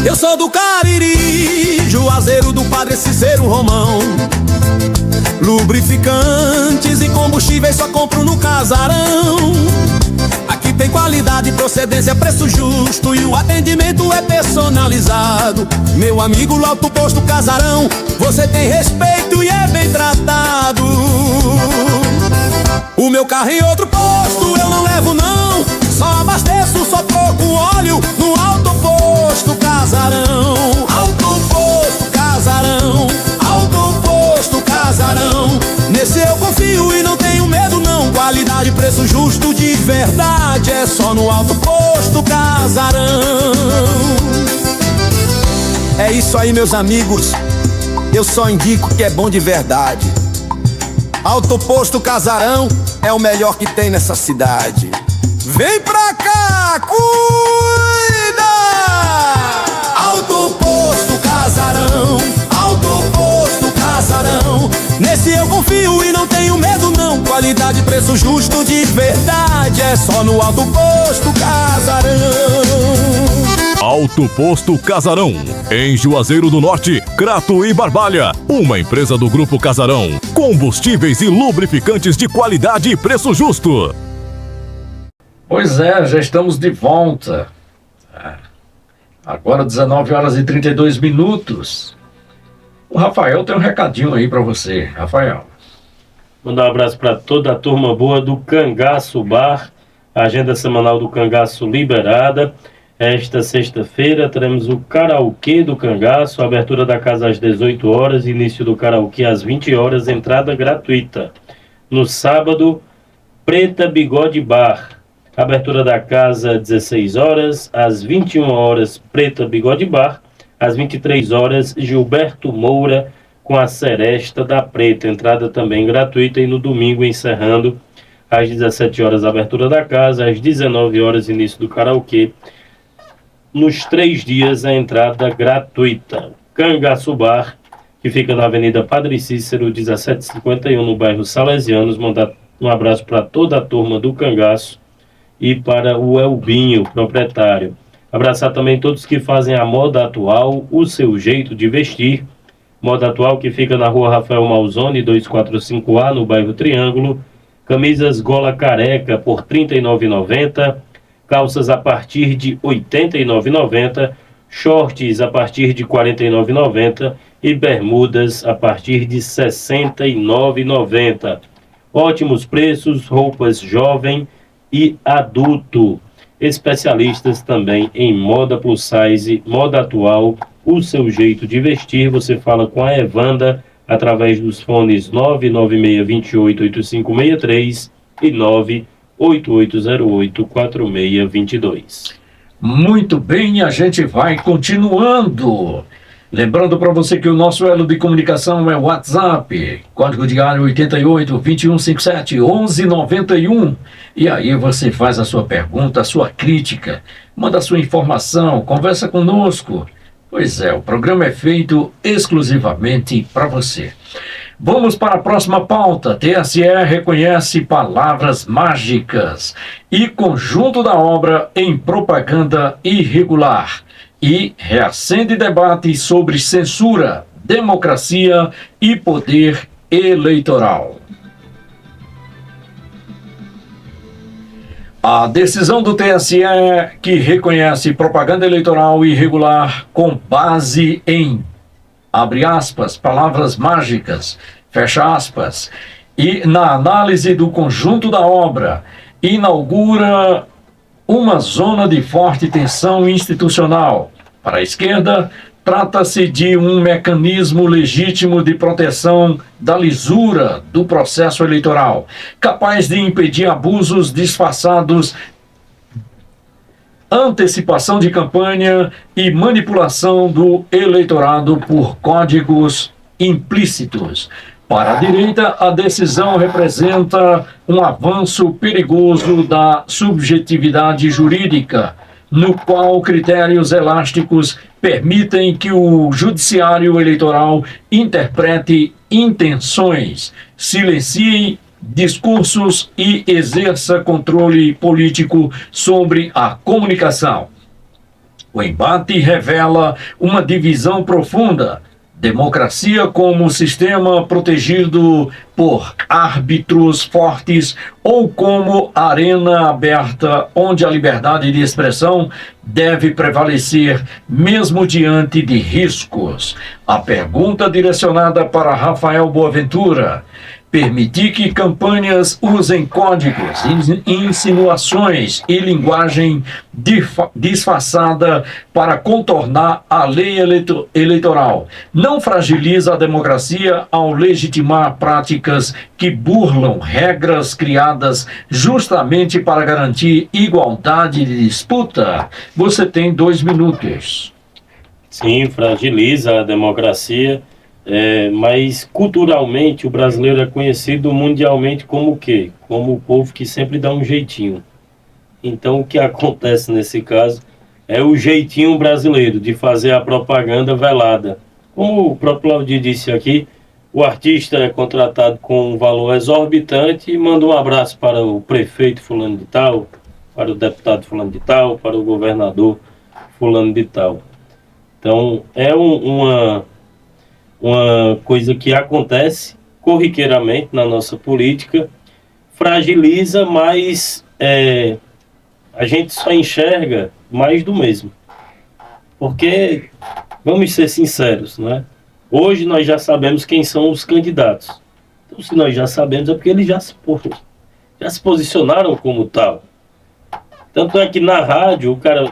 Eu sou do Cariri, Juazeiro do Padre Cícero Romão. Lubrificantes e combustíveis só compro no Casarão. Aqui tem qualidade, procedência, preço justo e o atendimento é personalizado. Meu amigo, lá do posto Casarão, você tem respeito e é bem tratado. O meu carro em outro posto eu não levo não, só abasteço, só troco óleo no Alto Posto Casarão. Alto Posto Casarão, Alto Posto Casarão. Nesse eu confio e não tenho medo não. Qualidade, preço justo de verdade é só no Alto Posto Casarão. É isso aí, meus amigos, eu só indico que é bom de verdade. Alto Posto Casarão é o melhor que tem nessa cidade. Vem pra cá, cuida! Alto Posto Casarão, Alto Posto Casarão. Nesse eu confio e não tenho medo não. Qualidade, preço justo de verdade é só no Alto Posto Casarão. Alto Posto Casarão, em Juazeiro do Norte, Crato e Barbalha. Uma empresa do Grupo Casarão. Combustíveis e lubrificantes de qualidade e preço justo. Pois é, já estamos de volta. Agora 19 horas e 32 minutos. O Rafael tem um recadinho aí para você, Rafael. Mandar um abraço para toda a turma boa do Cangaço Bar. A agenda semanal do Cangaço liberada. Esta sexta-feira teremos o karaokê do Cangaço, abertura da casa às 18 horas, início do karaokê às 20 horas, entrada gratuita. No sábado, Preta Bigode Bar, abertura da casa às 16 horas, às 21 horas, Preta Bigode Bar, às 23 horas, Gilberto Moura com a Seresta da Preta, entrada também gratuita. E no domingo, encerrando, às 17 horas, abertura da casa, às 19 horas, início do karaokê. Nos 3 dias, a entrada gratuita. Cangaço Bar, que fica na Avenida Padre Cícero, 1751, no bairro Salesianos. Mandar um abraço para toda a turma do Cangaço e para o Elbinho, proprietário. Abraçar também todos que fazem a Moda Atual, o seu jeito de vestir. Moda Atual, que fica na rua Rafael Malzone, 245A, no bairro Triângulo. Camisas gola careca por R$ 39,90. Calças a partir de R$ 89,90, shorts a partir de R$ 49,90 e bermudas a partir de R$ 69,90. Ótimos preços, roupas jovem e adulto. Especialistas também em moda plus size, moda atual, o seu jeito de vestir. Você fala com a Evanda através dos fones 996288563 e 98808-4622. Muito bem, a gente vai continuando. Lembrando para você que o nosso elo de comunicação é o WhatsApp, código de área 88-2157-1191. E aí você faz a sua pergunta, a sua crítica, manda a sua informação, conversa conosco. Pois é, o programa é feito exclusivamente para você. Vamos para a próxima pauta. TSE reconhece palavras mágicas e conjunto da obra em propaganda irregular e reacende debate sobre censura, democracia e poder eleitoral. A decisão do TSE, que reconhece propaganda eleitoral irregular com base em, abre aspas, palavras mágicas, fecha aspas, e na análise do conjunto da obra, inaugura uma zona de forte tensão institucional. Para a esquerda, trata-se de um mecanismo legítimo de proteção da lisura do processo eleitoral, capaz de impedir abusos disfarçados, antecipação de campanha e manipulação do eleitorado por códigos implícitos. Para a direita, a decisão representa um avanço perigoso da subjetividade jurídica, no qual critérios elásticos permitem que o judiciário eleitoral interprete intenções, silencie discursos e exerça controle político sobre a comunicação. O embate revela uma divisão profunda. Democracia como sistema protegido por árbitros fortes ou como arena aberta onde a liberdade de expressão deve prevalecer mesmo diante de riscos. A pergunta direcionada para Rafael Boaventura: permitir que campanhas usem códigos, insinuações e linguagem disfarçada para contornar a lei eleitoral não fragiliza a democracia ao legitimar práticas que burlam regras criadas justamente para garantir igualdade de disputa? Você tem 2 minutos. Sim, fragiliza a democracia. Mas culturalmente o brasileiro é conhecido mundialmente como o quê? Como o povo que sempre dá um jeitinho. Então o que acontece nesse caso é o jeitinho brasileiro de fazer a propaganda velada. Como o próprio Laudir disse aqui, o artista é contratado com um valor exorbitante e manda um abraço para o prefeito fulano de tal, para o deputado fulano de tal, para o governador fulano de tal. Então é uma coisa que acontece corriqueiramente na nossa política, fragiliza, mas a gente só enxerga mais do mesmo. Porque, vamos ser sinceros, né? Hoje nós já sabemos quem são os candidatos. Então, se nós já sabemos, é porque eles já se posicionaram como tal. Tanto é que na rádio o cara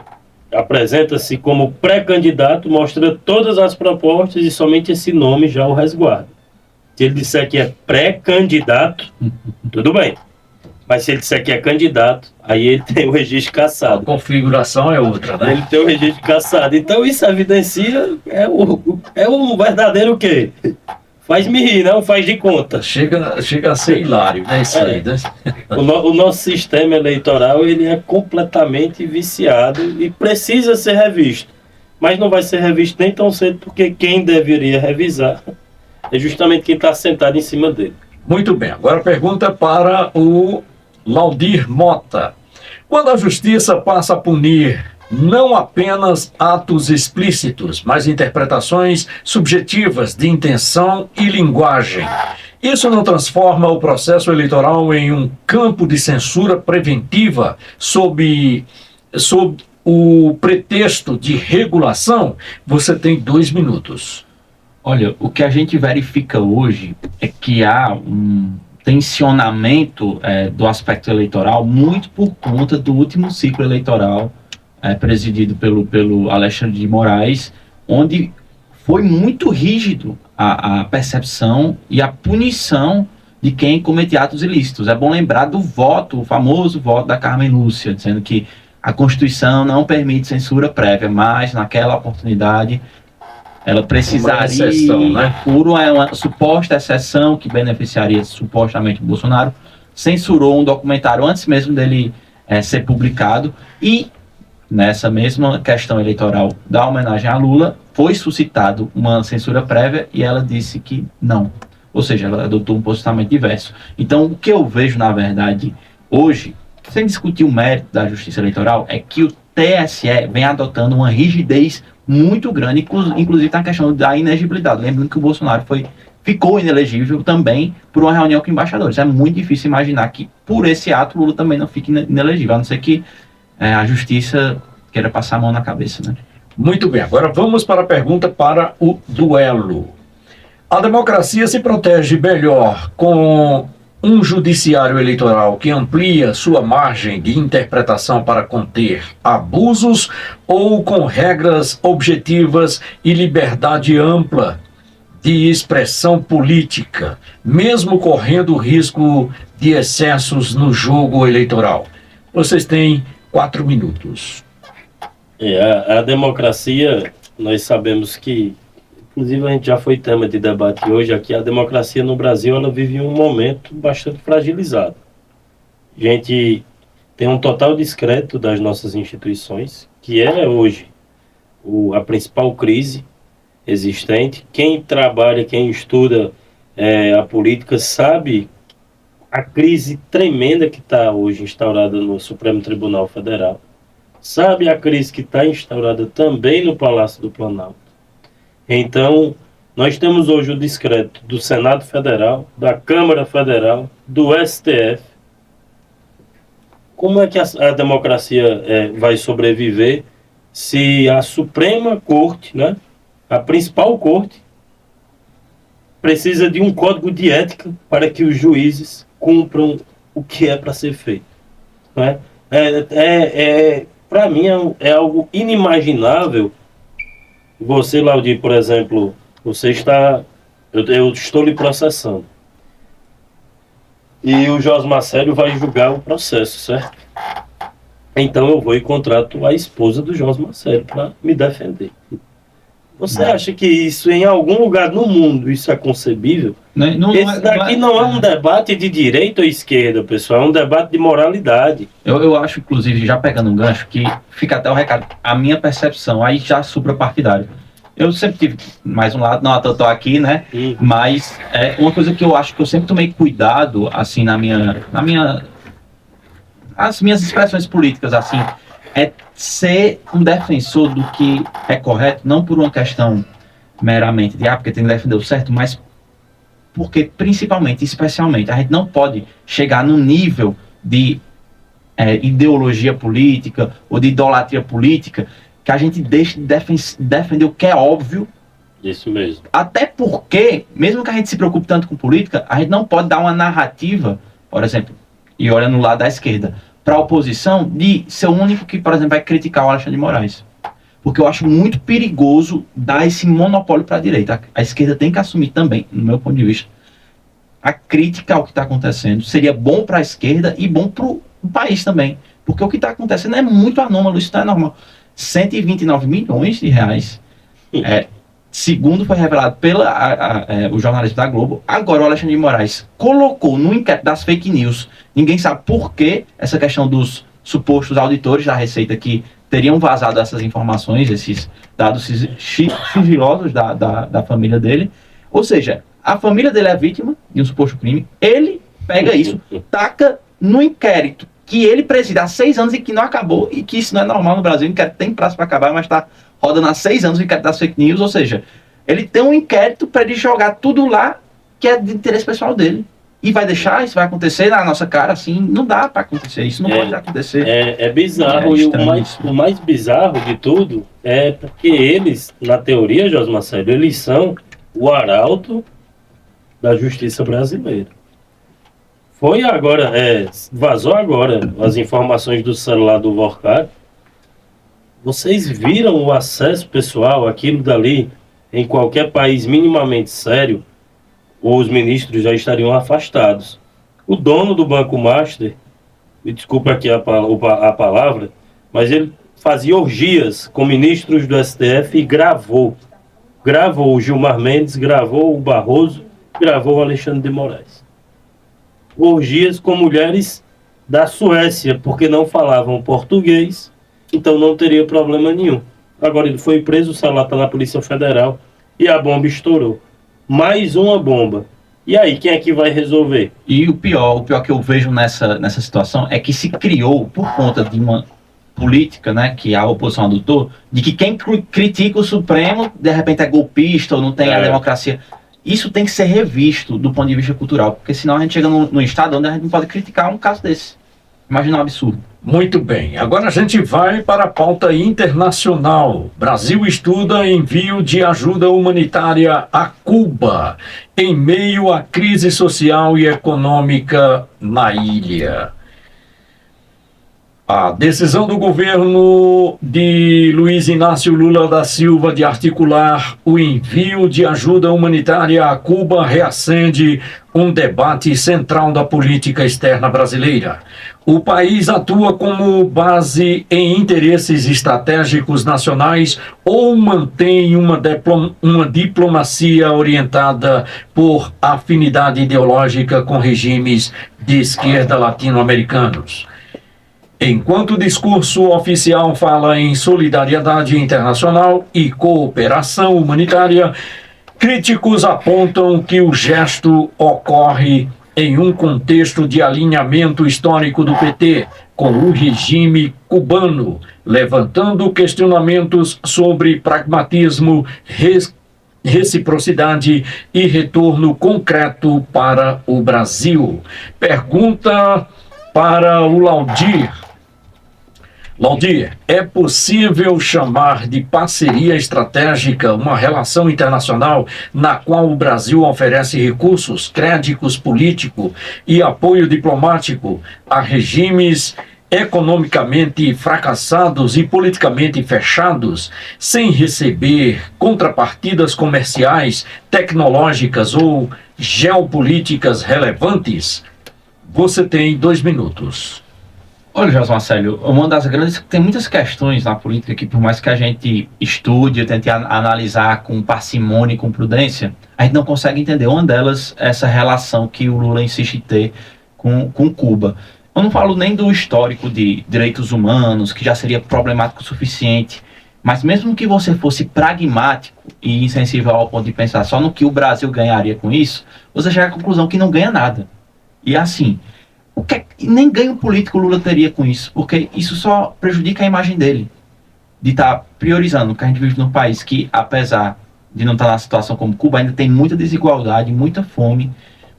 apresenta-se como pré-candidato, mostra todas as propostas e somente esse nome já o resguarda. Se ele disser que é pré-candidato, tudo bem. Mas se ele disser que é candidato, aí ele tem o registro cassado. A configuração é outra, né? Ele tem o registro cassado. Então isso evidencia, é o verdadeiro o quê? Faz-me rir, não faz de conta. Chega a ser hilário, né? Isso aí, né? O nosso sistema eleitoral, ele é completamente viciado e precisa ser revisto. Mas não vai ser revisto nem tão cedo, porque quem deveria revisar é justamente quem está sentado em cima dele. Muito bem. Agora pergunta para o Laudir Mota. Quando a justiça passa a punir não apenas atos explícitos, mas interpretações subjetivas de intenção e linguagem, isso não transforma o processo eleitoral em um campo de censura preventiva sob o pretexto de regulação? Você tem 2 minutos. Olha, o que a gente verifica hoje é que há um tensionamento do aspecto eleitoral muito por conta do último ciclo eleitoral presidido pelo Alexandre de Moraes, onde foi muito rígido a percepção e a punição de quem comete atos ilícitos. É bom lembrar do voto, o famoso voto da Carmen Lúcia, dizendo que a Constituição não permite censura prévia, mas naquela oportunidade ela precisaria, exceção, né? Por uma suposta exceção que beneficiaria supostamente o Bolsonaro, censurou um documentário antes mesmo dele ser publicado, e nessa mesma questão eleitoral da homenagem a Lula, foi suscitado uma censura prévia e ela disse que não. Ou seja, ela adotou um posicionamento diverso. Então, o que eu vejo, na verdade, hoje, sem discutir o mérito da justiça eleitoral, é que o TSE vem adotando uma rigidez muito grande, inclusive na questão da inegibilidade. Lembrando que o Bolsonaro ficou inelegível também por uma reunião com embaixadores. É muito difícil imaginar que, por esse ato, Lula também não fique inelegível, a não ser que a justiça queira passar a mão na cabeça, né? Muito bem, agora vamos para a pergunta para o duelo. A democracia se protege melhor com um judiciário eleitoral que amplia sua margem de interpretação para conter abusos ou com regras objetivas e liberdade ampla de expressão política, mesmo correndo o risco de excessos no jogo eleitoral? Vocês têm 4 minutos. A democracia, nós sabemos que, inclusive a gente já foi tema de debate hoje aqui, a democracia no Brasil, ela vive um momento bastante fragilizado. A gente tem um total descrédito das nossas instituições, que é hoje a principal crise existente. Quem trabalha, quem estuda a política sabe a crise tremenda que está hoje instaurada no Supremo Tribunal Federal. sabe a crise que está instaurada também no Palácio do Planalto. Então, nós temos hoje o decreto do Senado Federal, da Câmara Federal, do STF. Como é que a democracia vai sobreviver se a Suprema Corte, né, a principal corte, precisa de um código de ética para que os juízes cumpram o que é para ser feito? Né? Para mim é algo inimaginável. Você, Laudir, por exemplo, eu estou lhe processando. E o Josmar Célio vai julgar o processo, certo? Então eu vou e contrato a esposa do Josmar Célio para me defender. Você acha que isso, em algum lugar no mundo, isso é concebível? Esse daqui não é um debate de direita ou esquerda, pessoal, é um debate de moralidade. Eu acho, inclusive, já pegando um gancho, que fica até o recado, a minha percepção, aí já suprapartidário. Eu sempre tive mais um lado, não, eu tô aqui, né? Mas uma coisa que eu acho que eu sempre tomei cuidado, assim, as minhas expressões políticas, assim, é ser um defensor do que é correto, não por uma questão meramente de, porque tem que defender o certo, mas porque, principalmente, especialmente, a gente não pode chegar no nível de ideologia política ou de idolatria política que a gente deixe de defender o que é óbvio. Isso mesmo. Até porque, mesmo que a gente se preocupe tanto com política, a gente não pode dar uma narrativa, por exemplo, e olha no lado da esquerda, para a oposição, de ser o único que, por exemplo, vai criticar o Alexandre de Moraes. Porque eu acho muito perigoso dar esse monopólio para a direita. A esquerda tem que assumir também, no meu ponto de vista, a crítica ao que está acontecendo. Seria bom para a esquerda e bom para o país também. Porque o que está acontecendo é muito anômalo, isso não é normal. 129 milhões de reais, segundo foi revelado pelo jornalista da Globo. Agora o Alexandre de Moraes colocou no inquérito das fake news. Ninguém sabe por que essa questão dos supostos auditores da Receita que teriam vazado essas informações, esses dados sigilosos da família dele. Ou seja, a família dele é vítima de um suposto crime. Ele pega isso, taca no inquérito que ele preside há 6 anos e que não acabou, e que isso não é normal no Brasil. O inquérito tem prazo para acabar, mas está rodando há 6 anos o inquérito das fake news. Ou seja, ele tem um inquérito para ele jogar tudo lá que é de interesse pessoal dele. E vai deixar isso vai acontecer na nossa cara, assim, não dá para acontecer, isso não pode acontecer. É bizarro, e o mais bizarro de tudo é porque eles, na teoria, Josmar Célio, eles são o arauto da justiça brasileira. Foi agora, vazou agora as informações do celular do Vorcar. Vocês viram o acesso pessoal, aquilo dali, em qualquer país minimamente sério, os ministros já estariam afastados. O dono do Banco Master, me desculpa aqui a palavra, mas ele fazia orgias com ministros do STF e gravou o Gilmar Mendes, gravou o Barroso, gravou o Alexandre de Moraes. Orgias com mulheres da Suécia, porque não falavam português, então não teria problema nenhum. Agora ele foi preso, o celular está na Polícia Federal e a bomba estourou. Mais uma bomba. E aí, quem é que vai resolver? E o pior que eu vejo nessa situação é que se criou, por conta de uma política, né, que a oposição adotou, de que quem critica o Supremo, de repente é golpista ou não tem a democracia. Isso tem que ser revisto do ponto de vista cultural, porque senão a gente chega no estado onde a gente não pode criticar um caso desse. Imagina um absurdo. Muito bem, agora a gente vai para a pauta internacional. Brasil estuda envio de ajuda humanitária a Cuba, em meio à crise social e econômica na ilha. A decisão do governo de Luiz Inácio Lula da Silva de articular o envio de ajuda humanitária a Cuba reacende um debate central da política externa brasileira. O país atua como base em interesses estratégicos nacionais ou mantém uma diplomacia orientada por afinidade ideológica com regimes de esquerda latino-americanos? Enquanto o discurso oficial fala em solidariedade internacional e cooperação humanitária, críticos apontam que o gesto ocorre em um contexto de alinhamento histórico do PT com o regime cubano, levantando questionamentos sobre pragmatismo, reciprocidade e retorno concreto para o Brasil. Pergunta para o Laudir. Laudir, é possível chamar de parceria estratégica uma relação internacional na qual o Brasil oferece recursos, créditos políticos e apoio diplomático a regimes economicamente fracassados e politicamente fechados, sem receber contrapartidas comerciais, tecnológicas ou geopolíticas relevantes? Você tem 2 minutos. Olha, José Marcelo, uma das grandes... Tem muitas questões na política que, por mais que a gente estude, tente analisar com parcimônia e com prudência, a gente não consegue entender. Uma delas é essa relação que o Lula insiste em ter com Cuba. Eu não falo nem do histórico de direitos humanos, que já seria problemático o suficiente, mas mesmo que você fosse pragmático e insensível ao ponto de pensar só no que o Brasil ganharia com isso, você chega à conclusão que não ganha nada. E assim... nem ganho político o Lula teria com isso, porque isso só prejudica a imagem dele, de estar priorizando o que a gente vive num país que, apesar de não estar na situação como Cuba, ainda tem muita desigualdade, muita fome,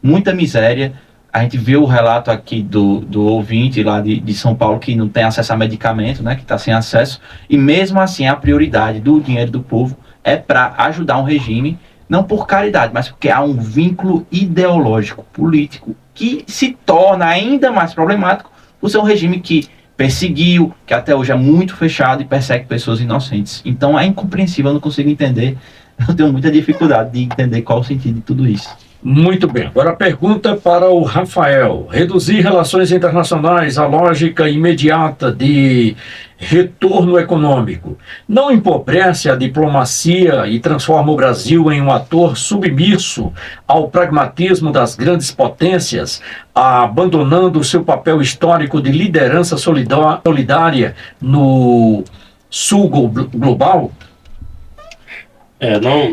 muita miséria. A gente viu o relato aqui do ouvinte lá de São Paulo, que não tem acesso a medicamento, né, que está sem acesso, e mesmo assim a prioridade do dinheiro do povo é para ajudar um regime, não por caridade, mas porque há um vínculo ideológico, político, que se torna ainda mais problemático por ser um regime que perseguiu, que até hoje é muito fechado e persegue pessoas inocentes. Então é incompreensível, eu não consigo entender, eu tenho muita dificuldade de entender qual o sentido de tudo isso. Muito bem, agora a pergunta para o Rafael. Reduzir relações internacionais à lógica imediata de retorno econômico não empobrece a diplomacia e transforma o Brasil em um ator submisso ao pragmatismo das grandes potências, abandonando o seu papel histórico de liderança solidária no sul global?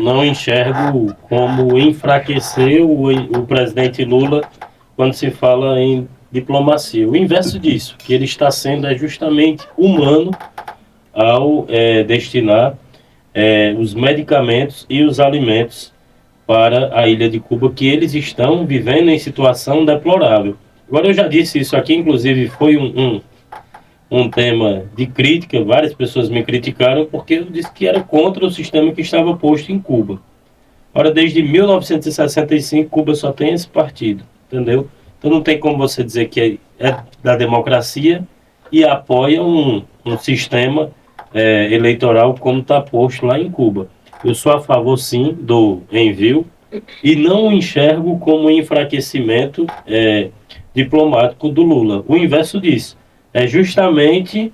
Não enxergo como enfraquecer o presidente Lula quando se fala em diplomacia. O inverso disso, que ele está sendo justamente humano ao destinar os medicamentos e os alimentos para a ilha de Cuba, que eles estão vivendo em situação deplorável. Agora, eu já disse isso aqui, inclusive foi um tema de crítica, várias pessoas me criticaram porque eu disse que era contra o sistema que estava posto em Cuba. Ora, desde 1965, Cuba só tem esse partido, entendeu? Então não tem como você dizer que é da democracia e apoia um sistema eleitoral como está posto lá em Cuba. Eu sou a favor, sim, do envio e não enxergo como enfraquecimento diplomático do Lula. O inverso disso é justamente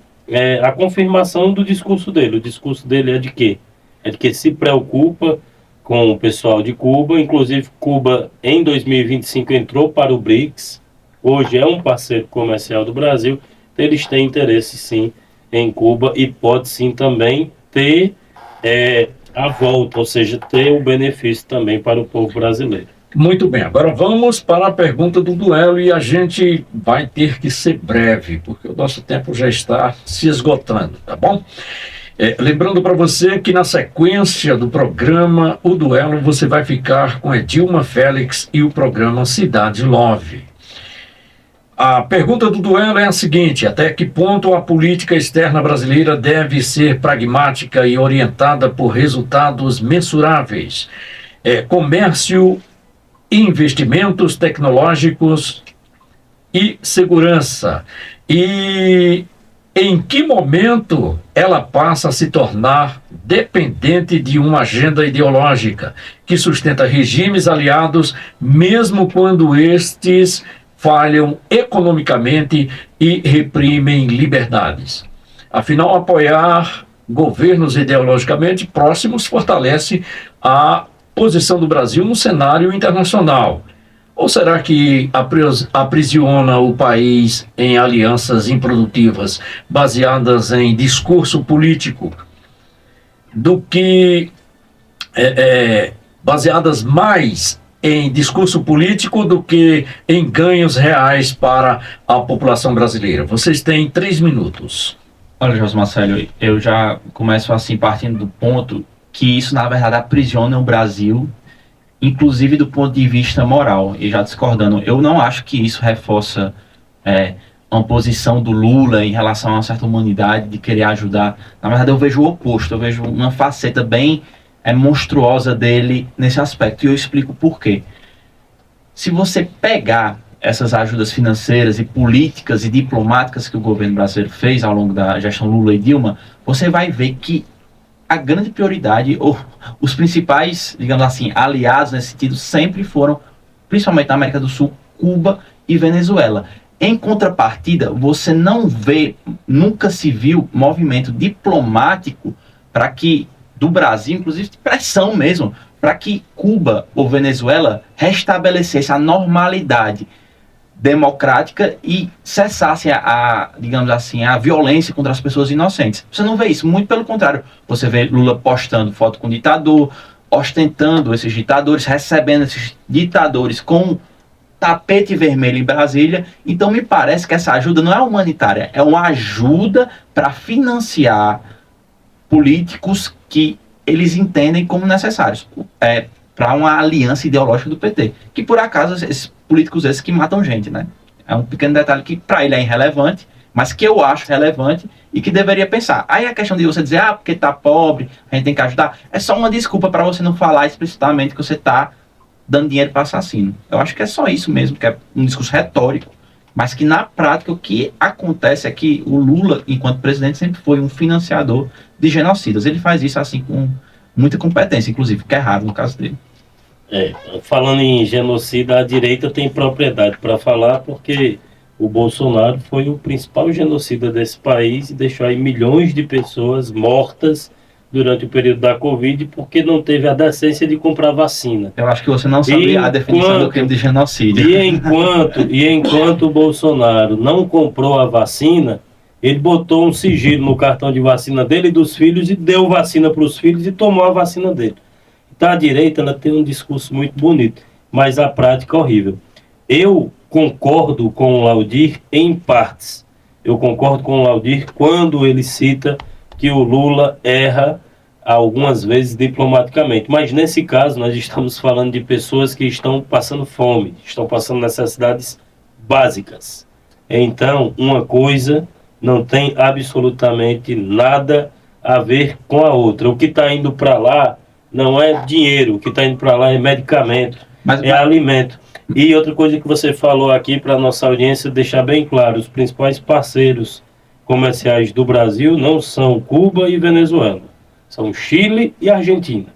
a confirmação do discurso dele. O discurso dele é de quê? É de que se preocupa com o pessoal de Cuba. Inclusive, Cuba, em 2025, entrou para o BRICS. Hoje é um parceiro comercial do Brasil. Eles têm interesse, sim, em Cuba e pode, sim, também ter a volta, ou seja, ter o benefício também para o povo brasileiro. Muito bem, agora vamos para a pergunta do duelo e a gente vai ter que ser breve, porque o nosso tempo já está se esgotando, tá bom? Lembrando para você que na sequência do programa O Duelo você vai ficar com Edilma Félix e o programa Cidade Love. A pergunta do duelo é a seguinte: até que ponto a política externa brasileira deve ser pragmática e orientada por resultados mensuráveis? Comércio, investimentos tecnológicos e segurança. E em que momento ela passa a se tornar dependente de uma agenda ideológica que sustenta regimes aliados, mesmo quando estes falham economicamente e reprimem liberdades? Afinal, apoiar governos ideologicamente próximos fortalece a posição do Brasil no cenário internacional. Ou será que aprisiona o país em alianças improdutivas, baseadas em discurso político, do que baseadas mais em discurso político do que em ganhos reais para a população brasileira. Vocês têm 3 minutos. Olha, José Marcelo, eu já começo assim partindo do ponto que isso, na verdade, aprisiona o Brasil, inclusive do ponto de vista moral. E já discordando, eu não acho que isso reforça uma posição do Lula em relação a uma certa humanidade, de querer ajudar. Na verdade, eu vejo o oposto, eu vejo uma faceta bem monstruosa dele nesse aspecto. E eu explico por quê. Se você pegar essas ajudas financeiras e políticas e diplomáticas que o governo brasileiro fez ao longo da gestão Lula e Dilma, você vai ver que a grande prioridade, ou os principais, digamos assim, aliados nesse sentido, sempre foram, principalmente na América do Sul, Cuba e Venezuela. Em contrapartida, você não vê, nunca se viu movimento diplomático para que, do Brasil, inclusive de pressão mesmo, para que Cuba ou Venezuela restabelecesse a normalidade democrática e cessasse digamos assim, a violência contra as pessoas inocentes. Você não vê isso, muito pelo contrário. Você vê Lula postando foto com ditador, ostentando esses ditadores, recebendo esses ditadores com tapete vermelho em Brasília. Então me parece que essa ajuda não é humanitária, é uma ajuda para financiar políticos que eles entendem como necessários, para uma aliança ideológica do PT, que por acaso esses políticos esses que matam gente, né? É um pequeno detalhe que para ele é irrelevante, mas que eu acho relevante e que deveria pensar. Aí a questão de você dizer, porque tá pobre, a gente tem que ajudar, é só uma desculpa para você não falar explicitamente que você tá dando dinheiro para assassino. Eu acho que é só isso mesmo, que é um discurso retórico, mas que na prática o que acontece é que o Lula, enquanto presidente, sempre foi um financiador de genocidas. Ele faz isso assim com muita competência, inclusive, que é raro no caso dele. Falando em genocida, a direita tem propriedade para falar, porque o Bolsonaro foi o principal genocida desse país e deixou aí milhões de pessoas mortas durante o período da Covid porque não teve a decência de comprar vacina. Eu acho que você não sabe a definição do crime de genocídio. E enquanto o Bolsonaro não comprou a vacina, ele botou um sigilo no cartão de vacina dele e dos filhos e deu vacina para os filhos e tomou a vacina dele. Então a direita ela tem um discurso muito bonito, mas a prática é horrível. Eu concordo com o Laudir em partes. Eu concordo com o Laudir quando ele cita que o Lula erra algumas vezes diplomaticamente. Mas nesse caso nós estamos falando de pessoas que estão passando fome, estão passando necessidades básicas. Então uma coisa não tem absolutamente nada a ver com a outra. O que está indo para lá não é dinheiro, o que está indo para lá é medicamento, alimento. E outra coisa que você falou aqui para a nossa audiência, deixar bem claro, os principais parceiros comerciais do Brasil não são Cuba e Venezuela, são Chile e Argentina.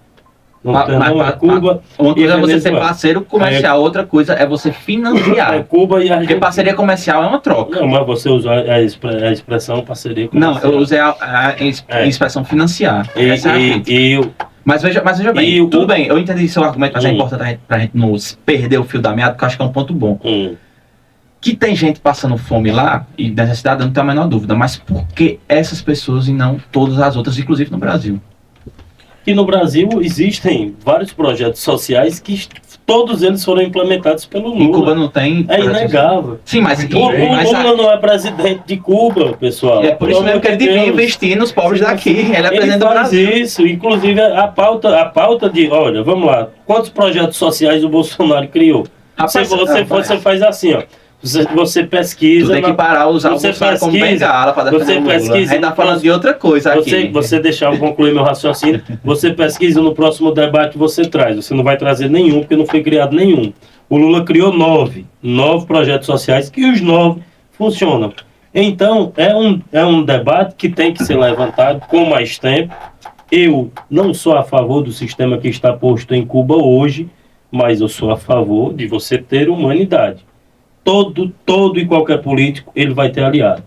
Não é Cuba uma coisa é você ser parceiro comercial, outra coisa é você financiar. É Cuba e Argentina. Porque parceria comercial é uma troca. Não, mas você usou a expressão parceria comercial. Não, eu usei a expressão financiar. Mas veja bem, tudo bem, eu entendi seu argumento, mas é importante pra gente não perder o fio da meada, porque eu acho que é um ponto bom. Que tem gente passando fome lá, e necessidade, eu não tenho a menor dúvida, mas por que essas pessoas e não todas as outras, inclusive no Brasil? Que no Brasil existem vários projetos sociais que todos eles foram implementados pelo Lula. Em Cuba não tem... É inegável. Sim, mas... O Lula não é presidente de Cuba, pessoal. É por isso mesmo que ele devia investir nos pobres daqui. Ele é presidente do Brasil. Isso, inclusive a pauta de... Olha, vamos lá. Quantos projetos sociais o Bolsonaro criou? Você faz assim, ó. Você pesquisa... Tu tem que parar usar o Bolsonaro como bengala para defender o Lula. A gente tá falando de outra coisa aqui. Você deixar eu concluir meu raciocínio. Você pesquisa, no próximo debate você traz. Você não vai trazer nenhum, porque não foi criado nenhum. O Lula criou 9 projetos sociais, que os 9 funcionam. Então, é um debate que tem que ser levantado com mais tempo. Eu não sou a favor do sistema que está posto em Cuba hoje, mas eu sou a favor de você ter humanidade. Todo e qualquer político, ele vai ter aliado.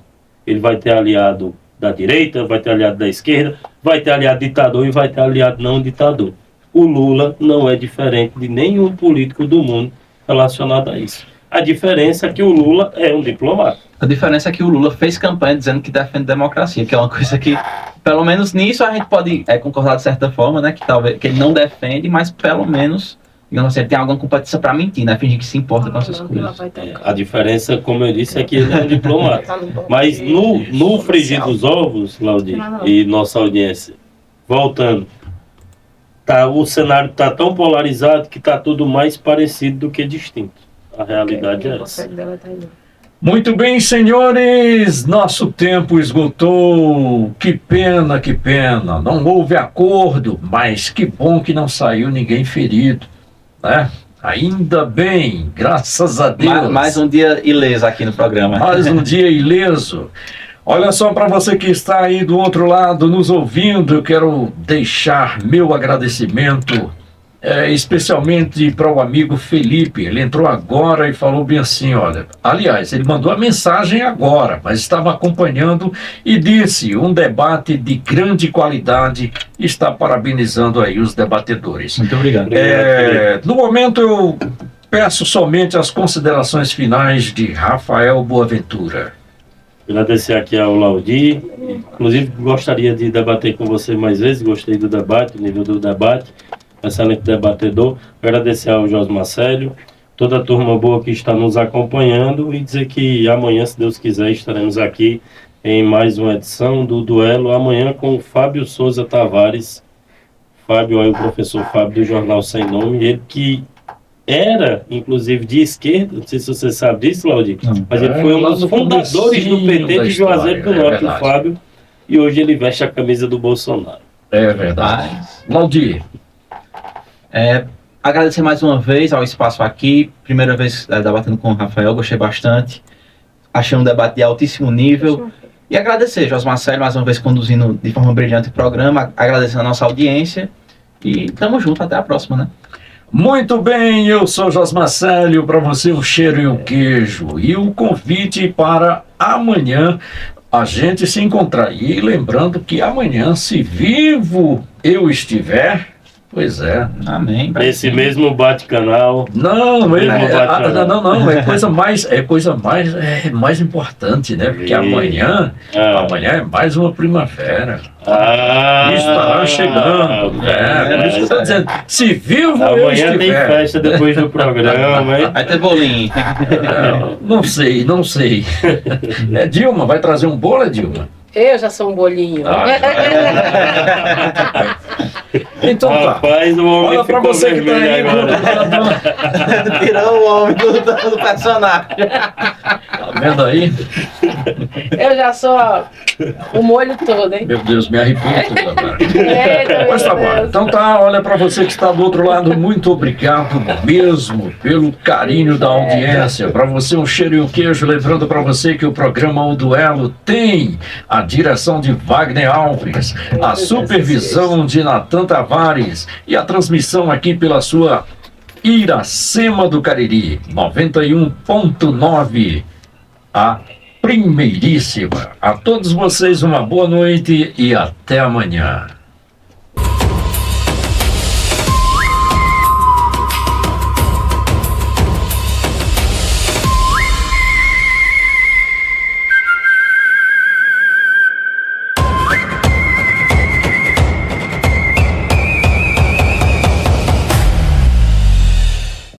Ele vai ter aliado da direita, vai ter aliado da esquerda, vai ter aliado ditador e vai ter aliado não ditador. O Lula não é diferente de nenhum político do mundo relacionado a isso. A diferença é que o Lula é um diplomata. A diferença é que o Lula fez campanha dizendo que defende democracia, que é uma coisa que, pelo menos nisso, a gente pode concordar de certa forma, né? Que talvez que ele não defende, mas pelo menos digamos assim, ele tem alguma competição para mentir, né? Fingir que se importa com essas coisas. A diferença, como eu disse, é que ele é um diplomata. Mas no frigir dos ovos, Claudio, e nossa audiência, voltando, o cenário está tão polarizado que está tudo mais parecido do que distinto. A realidade é essa. Muito bem, senhores, nosso tempo esgotou. Que pena, que pena. Não houve acordo, mas que bom que não saiu ninguém ferido, né? Ainda bem, graças a Deus. Mais um dia ileso aqui no programa. Mais um dia ileso. Olha só, para você que está aí do outro lado nos ouvindo, eu quero deixar meu agradecimento, especialmente para o amigo Felipe. Ele entrou agora e falou bem assim, olha, aliás, ele mandou a mensagem agora, mas estava acompanhando e disse, um debate de grande qualidade, está parabenizando aí os debatedores. Muito obrigado. No momento eu peço somente as considerações finais de Rafael Boaventura. Agradecer aqui ao Laudi, inclusive gostaria de debater com você mais vezes, gostei do debate, o nível do debate, excelente debatedor. Agradecer ao Josmar Célio, toda a turma boa que está nos acompanhando e dizer que amanhã, se Deus quiser, estaremos aqui em mais uma edição do Duelo, amanhã com o Fábio Souza Tavares. Fábio, aí o professor Fábio do Jornal Sem Nome, ele que era, inclusive, de esquerda, não sei se você sabe disso, Laudi, mas ele foi um dos fundadores do PT de Juazeiro do Norte, o Fábio, e hoje ele veste a camisa do Bolsonaro. É verdade. Laudi. Agradecer mais uma vez ao espaço aqui, primeira vez debatendo com o Rafael, gostei bastante, achei um debate de altíssimo nível, e agradecer Josmar Célio mais uma vez conduzindo de forma brilhante o programa, agradecendo a nossa audiência, e tamo junto, até a próxima, né? Muito bem, eu sou Josmar Célio, para você o cheiro e o queijo, e o convite para amanhã a gente se encontrar. E lembrando que amanhã, se vivo eu estiver, pois é. Amém. Nesse mesmo bate-canal. Não, é coisa mais importante, né? Porque amanhã é mais uma primavera. Estará chegando. Por isso que eu estou dizendo, se vivo eu estiver. Amanhã tem festa depois do programa, hein? Vai ter bolinho. Não sei. Dilma, vai trazer um bolo, Dilma? Eu já sou um bolinho. Então tá. Rapaz, o homem olha pra você que tá aí. Tirou o homem do personagem. Tá vendo aí? Eu já sou o molho todo, hein? Meu Deus, me arrependo agora. Eita, Mas tá bom. Então tá, olha pra você que está do outro lado, muito obrigado mesmo pelo carinho da audiência. Pra você um cheiro e um queijo, lembrando pra você que o programa O Duelo tem a direção de Wagner Alves, a supervisão de Natan Tavares e a transmissão aqui pela sua Iracema do Cariri, 91.9, a primeiríssima. A todos vocês uma boa noite e até amanhã.